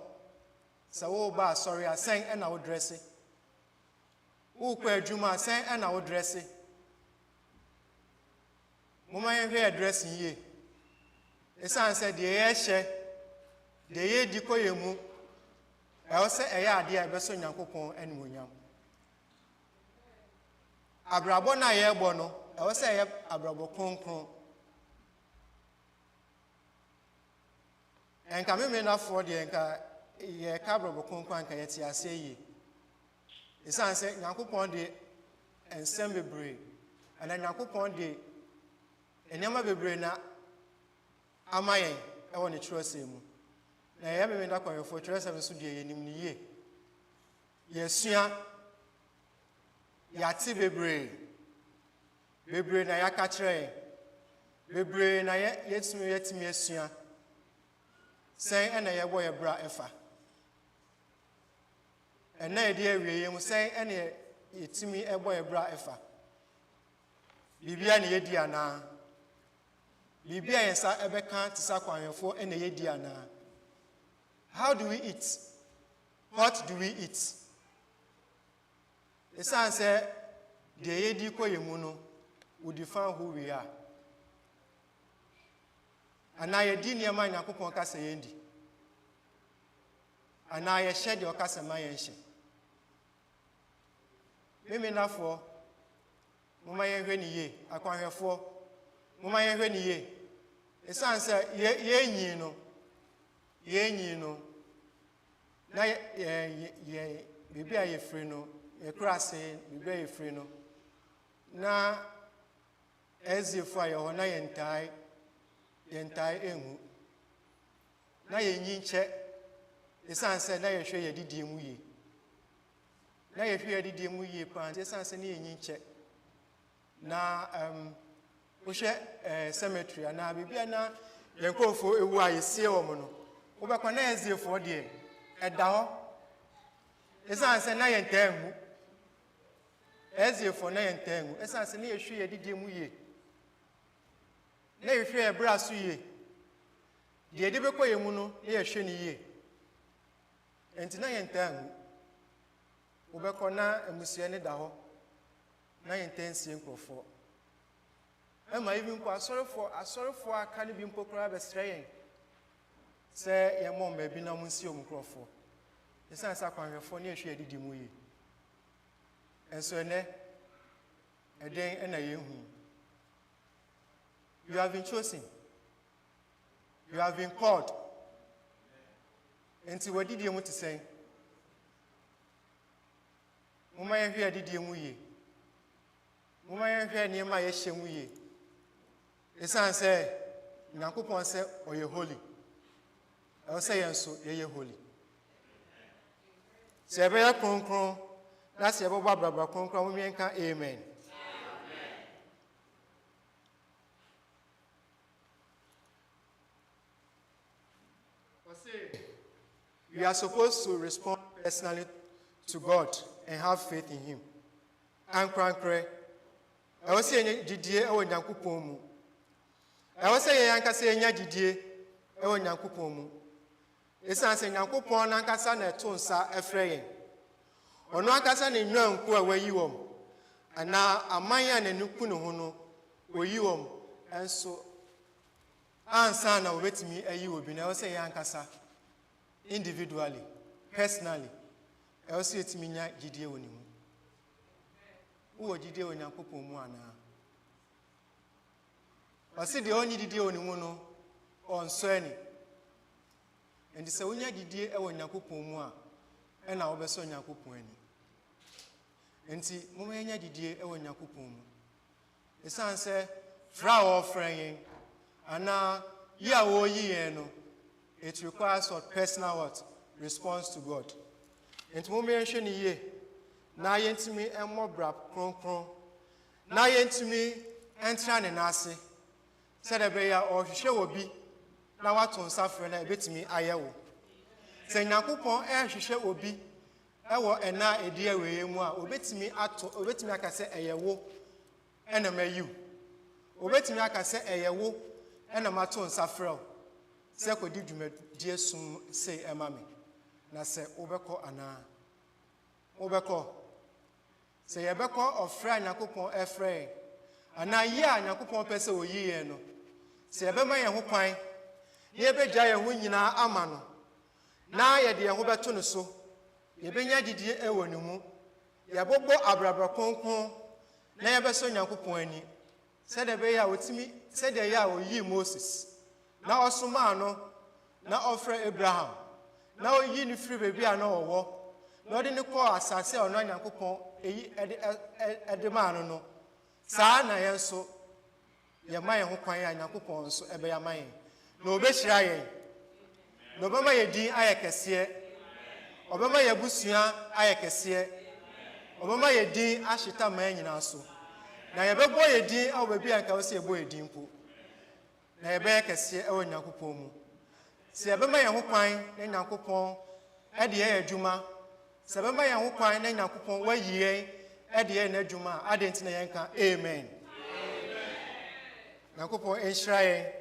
So sorry, I saying and I will dress it. Ukwe Juma saying and I will dress it. Mama yen here dressing ye. The son said the air share the ye diko yemu. I also say a idea beso Yakopon and munyam. Abrabo na ye bono, I was say abrabo kronkron. And come me na for the enka ye abrabo kronkron kan yeti ase yi. The son say Yakopon de ensem bebre. And then Yakopon de enyama bebre na amayen e woni trust mu. Na ye me da kwan for trust am so de yenim ni ye. Yesua yati bebre na yakachre bebre na yetimi esua say na ye boy bra efa and na ide awie yem say na yetimi eboy bra efa bibia na yedi ana bibia yensa ebeka tisa kwanwefo na yedi ana. How do we eat? What do we eat? The son said, the yediko yemuno would define who we are. And I did near my Yakopon Casa Yendi. And I shed your casa my ancient. Maybe enough for Mama Yenny ye, I can't hear for Mama Yenny ye. The son said, ye no. Now, maybe I free no. A crossing, be very free no. Na as you fire on I entire emu. Na ye check. The son said, now you show you did mu ye. Now you fear the mu ye pan, the son said, ye check. Na push cemetery, and I be na you go for a while, see a woman. Over connect you for the at the the son said, now you tell me. As you for 9 and 10, as I say, near she did you ye. Nay, fear brass ye. The Edibico Yamuno, near Shiny ye. And 9 and 10, Ubacona and Monsieur Daho, 9 and 10 simple for. Am I even quite sorry for a cannibal pocrab straying? Say, your mom may be no Monsieur Crawford. The sons are coming for near she did you ye. And so, a day and a year. You have been chosen. You have been called. And so, what did you want to say? Moma yɛhwɛ adidie mu yie. Moma yɛhwɛ nneɛma a yɛhyɛ mu yie. Ɛsiane sɛ Nyankopɔn sɛ ɔyɛ holy. Ɛwɔ sɛ yɛn nso yɛyɛ holy. Sɛ yɛbɛyɛ kronkron na sɛ yɛbɛbɔ abrabra kronkron, moma yɛnka amen. We are supposed to respond personally to God and have faith in Him. Ankrankre, I was saying, Didier, or Yankupomu. I was saying, Yanka saying, Didier, or Yankupomu. It's answering Yankupon, Ankasan, and Tonsa, a fraying. Or no Ankasan in Yanku, where you are. And now a Mayan and Nukuno, where you are. And so, Ansan, now wait me, and you will be never say Yankasa. Individually, personally, I also see it mean Gideon on you. Who are Gideon and Popo Moana? I said the only Gideon on on Sony. And the Sonia Gideon on Yakupo Moa, and our Besson Yakupoeni. And see, Momena Gideon on Yakupum. The son said, Frau offering, and now, ya o ye no. It requires a personal what? Response to God. And to mention ye, na yentimi and more brap, kron. Na yentimi and tran and assay. Said a bear or show be. Now what on suffering a bit me ayawo. Say Nakupon air she will be. I will and now a dear way more. Obet me at obet me I can say a yawo and a may you. Obet me I can say a yawo and a maton suffer. Say, could you dear soon say, Mammy? Na say, Obeko ana. Obeko. Say, a beko of friend Nakupon a friend. And now, ya Nakupon person o ye no. Say, a bema ya hupine. Ye be jaya winina amano. Na ya dear Hoberton so. Ye be ya did ye ewonumu. Ya bobo abrabra concon. Na ya beson Yakuponi. Said a bear with me, said a ya o ye Moses. Na osumano na offer Abraham na oyi ni free baby ana owo na odi ni ko asase ono Nyankopon eyi edemano no saa na yenso ye maye ho kwan ya Nyankopon so ebe ya maye na obehira yen na obema ye din ayekese obema ye busua ayekese obema ye din ahita man nyina so na ye bebo ye din awo baby anka wo se ye bo ye din po na ebe kese e wo Nyankopon mu se ebe ma ye ho kwan na Nyankopon e de ye adwuma se ebe ma ye ho kwan na Nyankopon wa yie e de ye na adwuma adenti na ye nka amen Nyankopon enhyira ye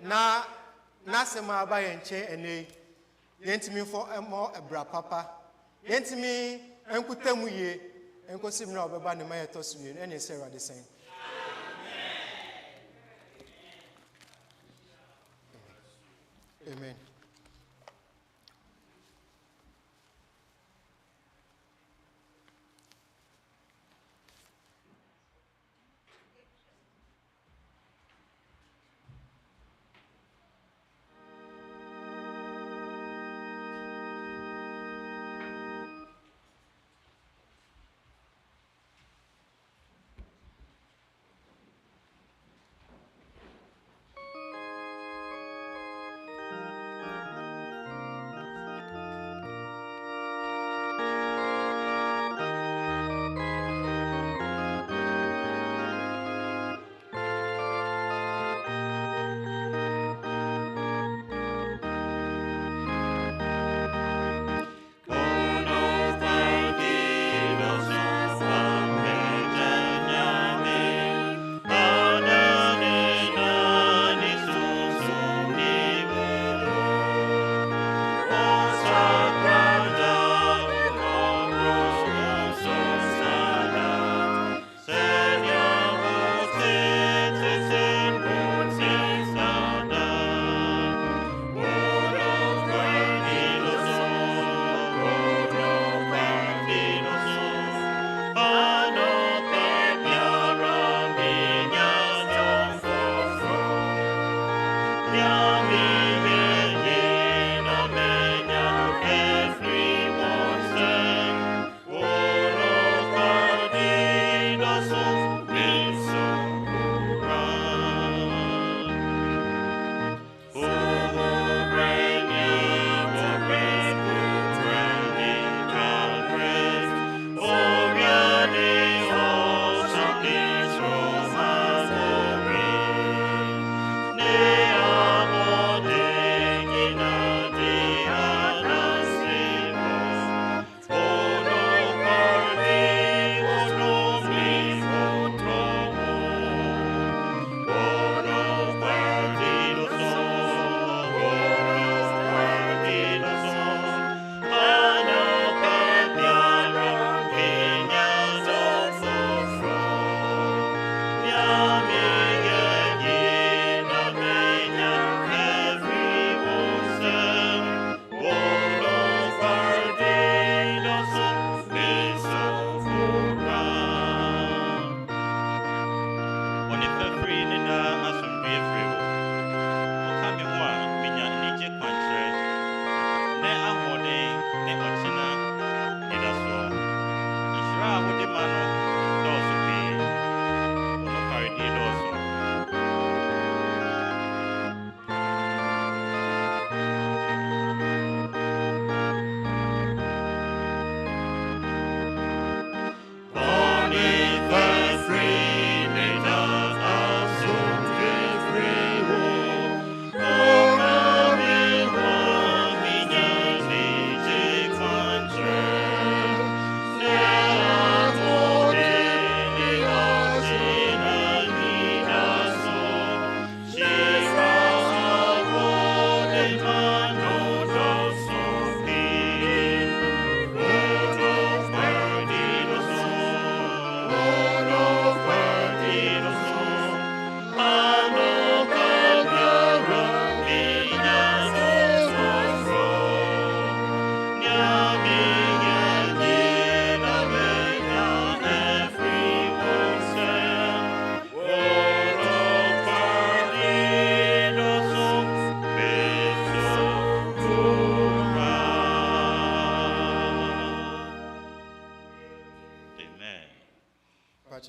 na se ma aba ye nche ene yentimi fo emo ebra papa yentimi enkutamu ye enkosim na obeba ne ma ye to suye ene se Awurade sen. Amen.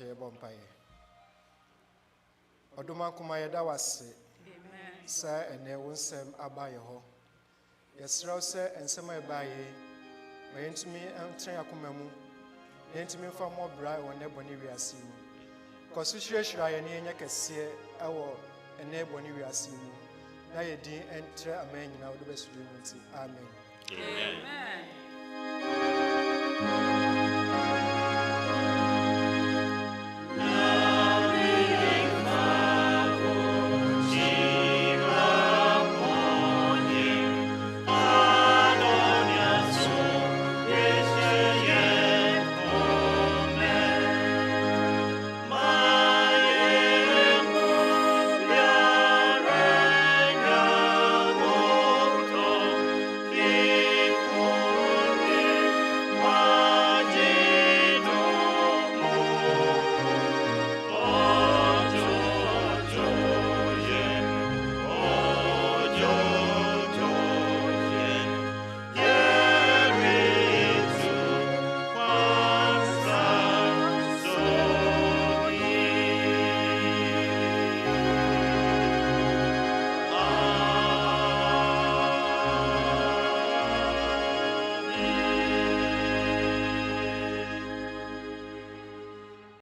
nkyɛ yɛbɔ mpaeɛ. Ɔdom akoma yɛda wo ase sɛ ɛnɛ wo nsɛm aba yɛ hɔ. Yɛsrɛ wo sɛ nsɛm a ɛbaa yɛ ma yɛntumi ntena akoma mu na yɛntumi mfa mmɔbra wɔ nnɛ bɔne wiase mu. Kɔ so hyirahyira yɛn na yɛnyɛ kɛseɛ ɛwɔ nnɛ bɔne wiase mu na yɛdin ɛntrɛ aman nyinaa wode bɛsodwe mu nti amen. Amen.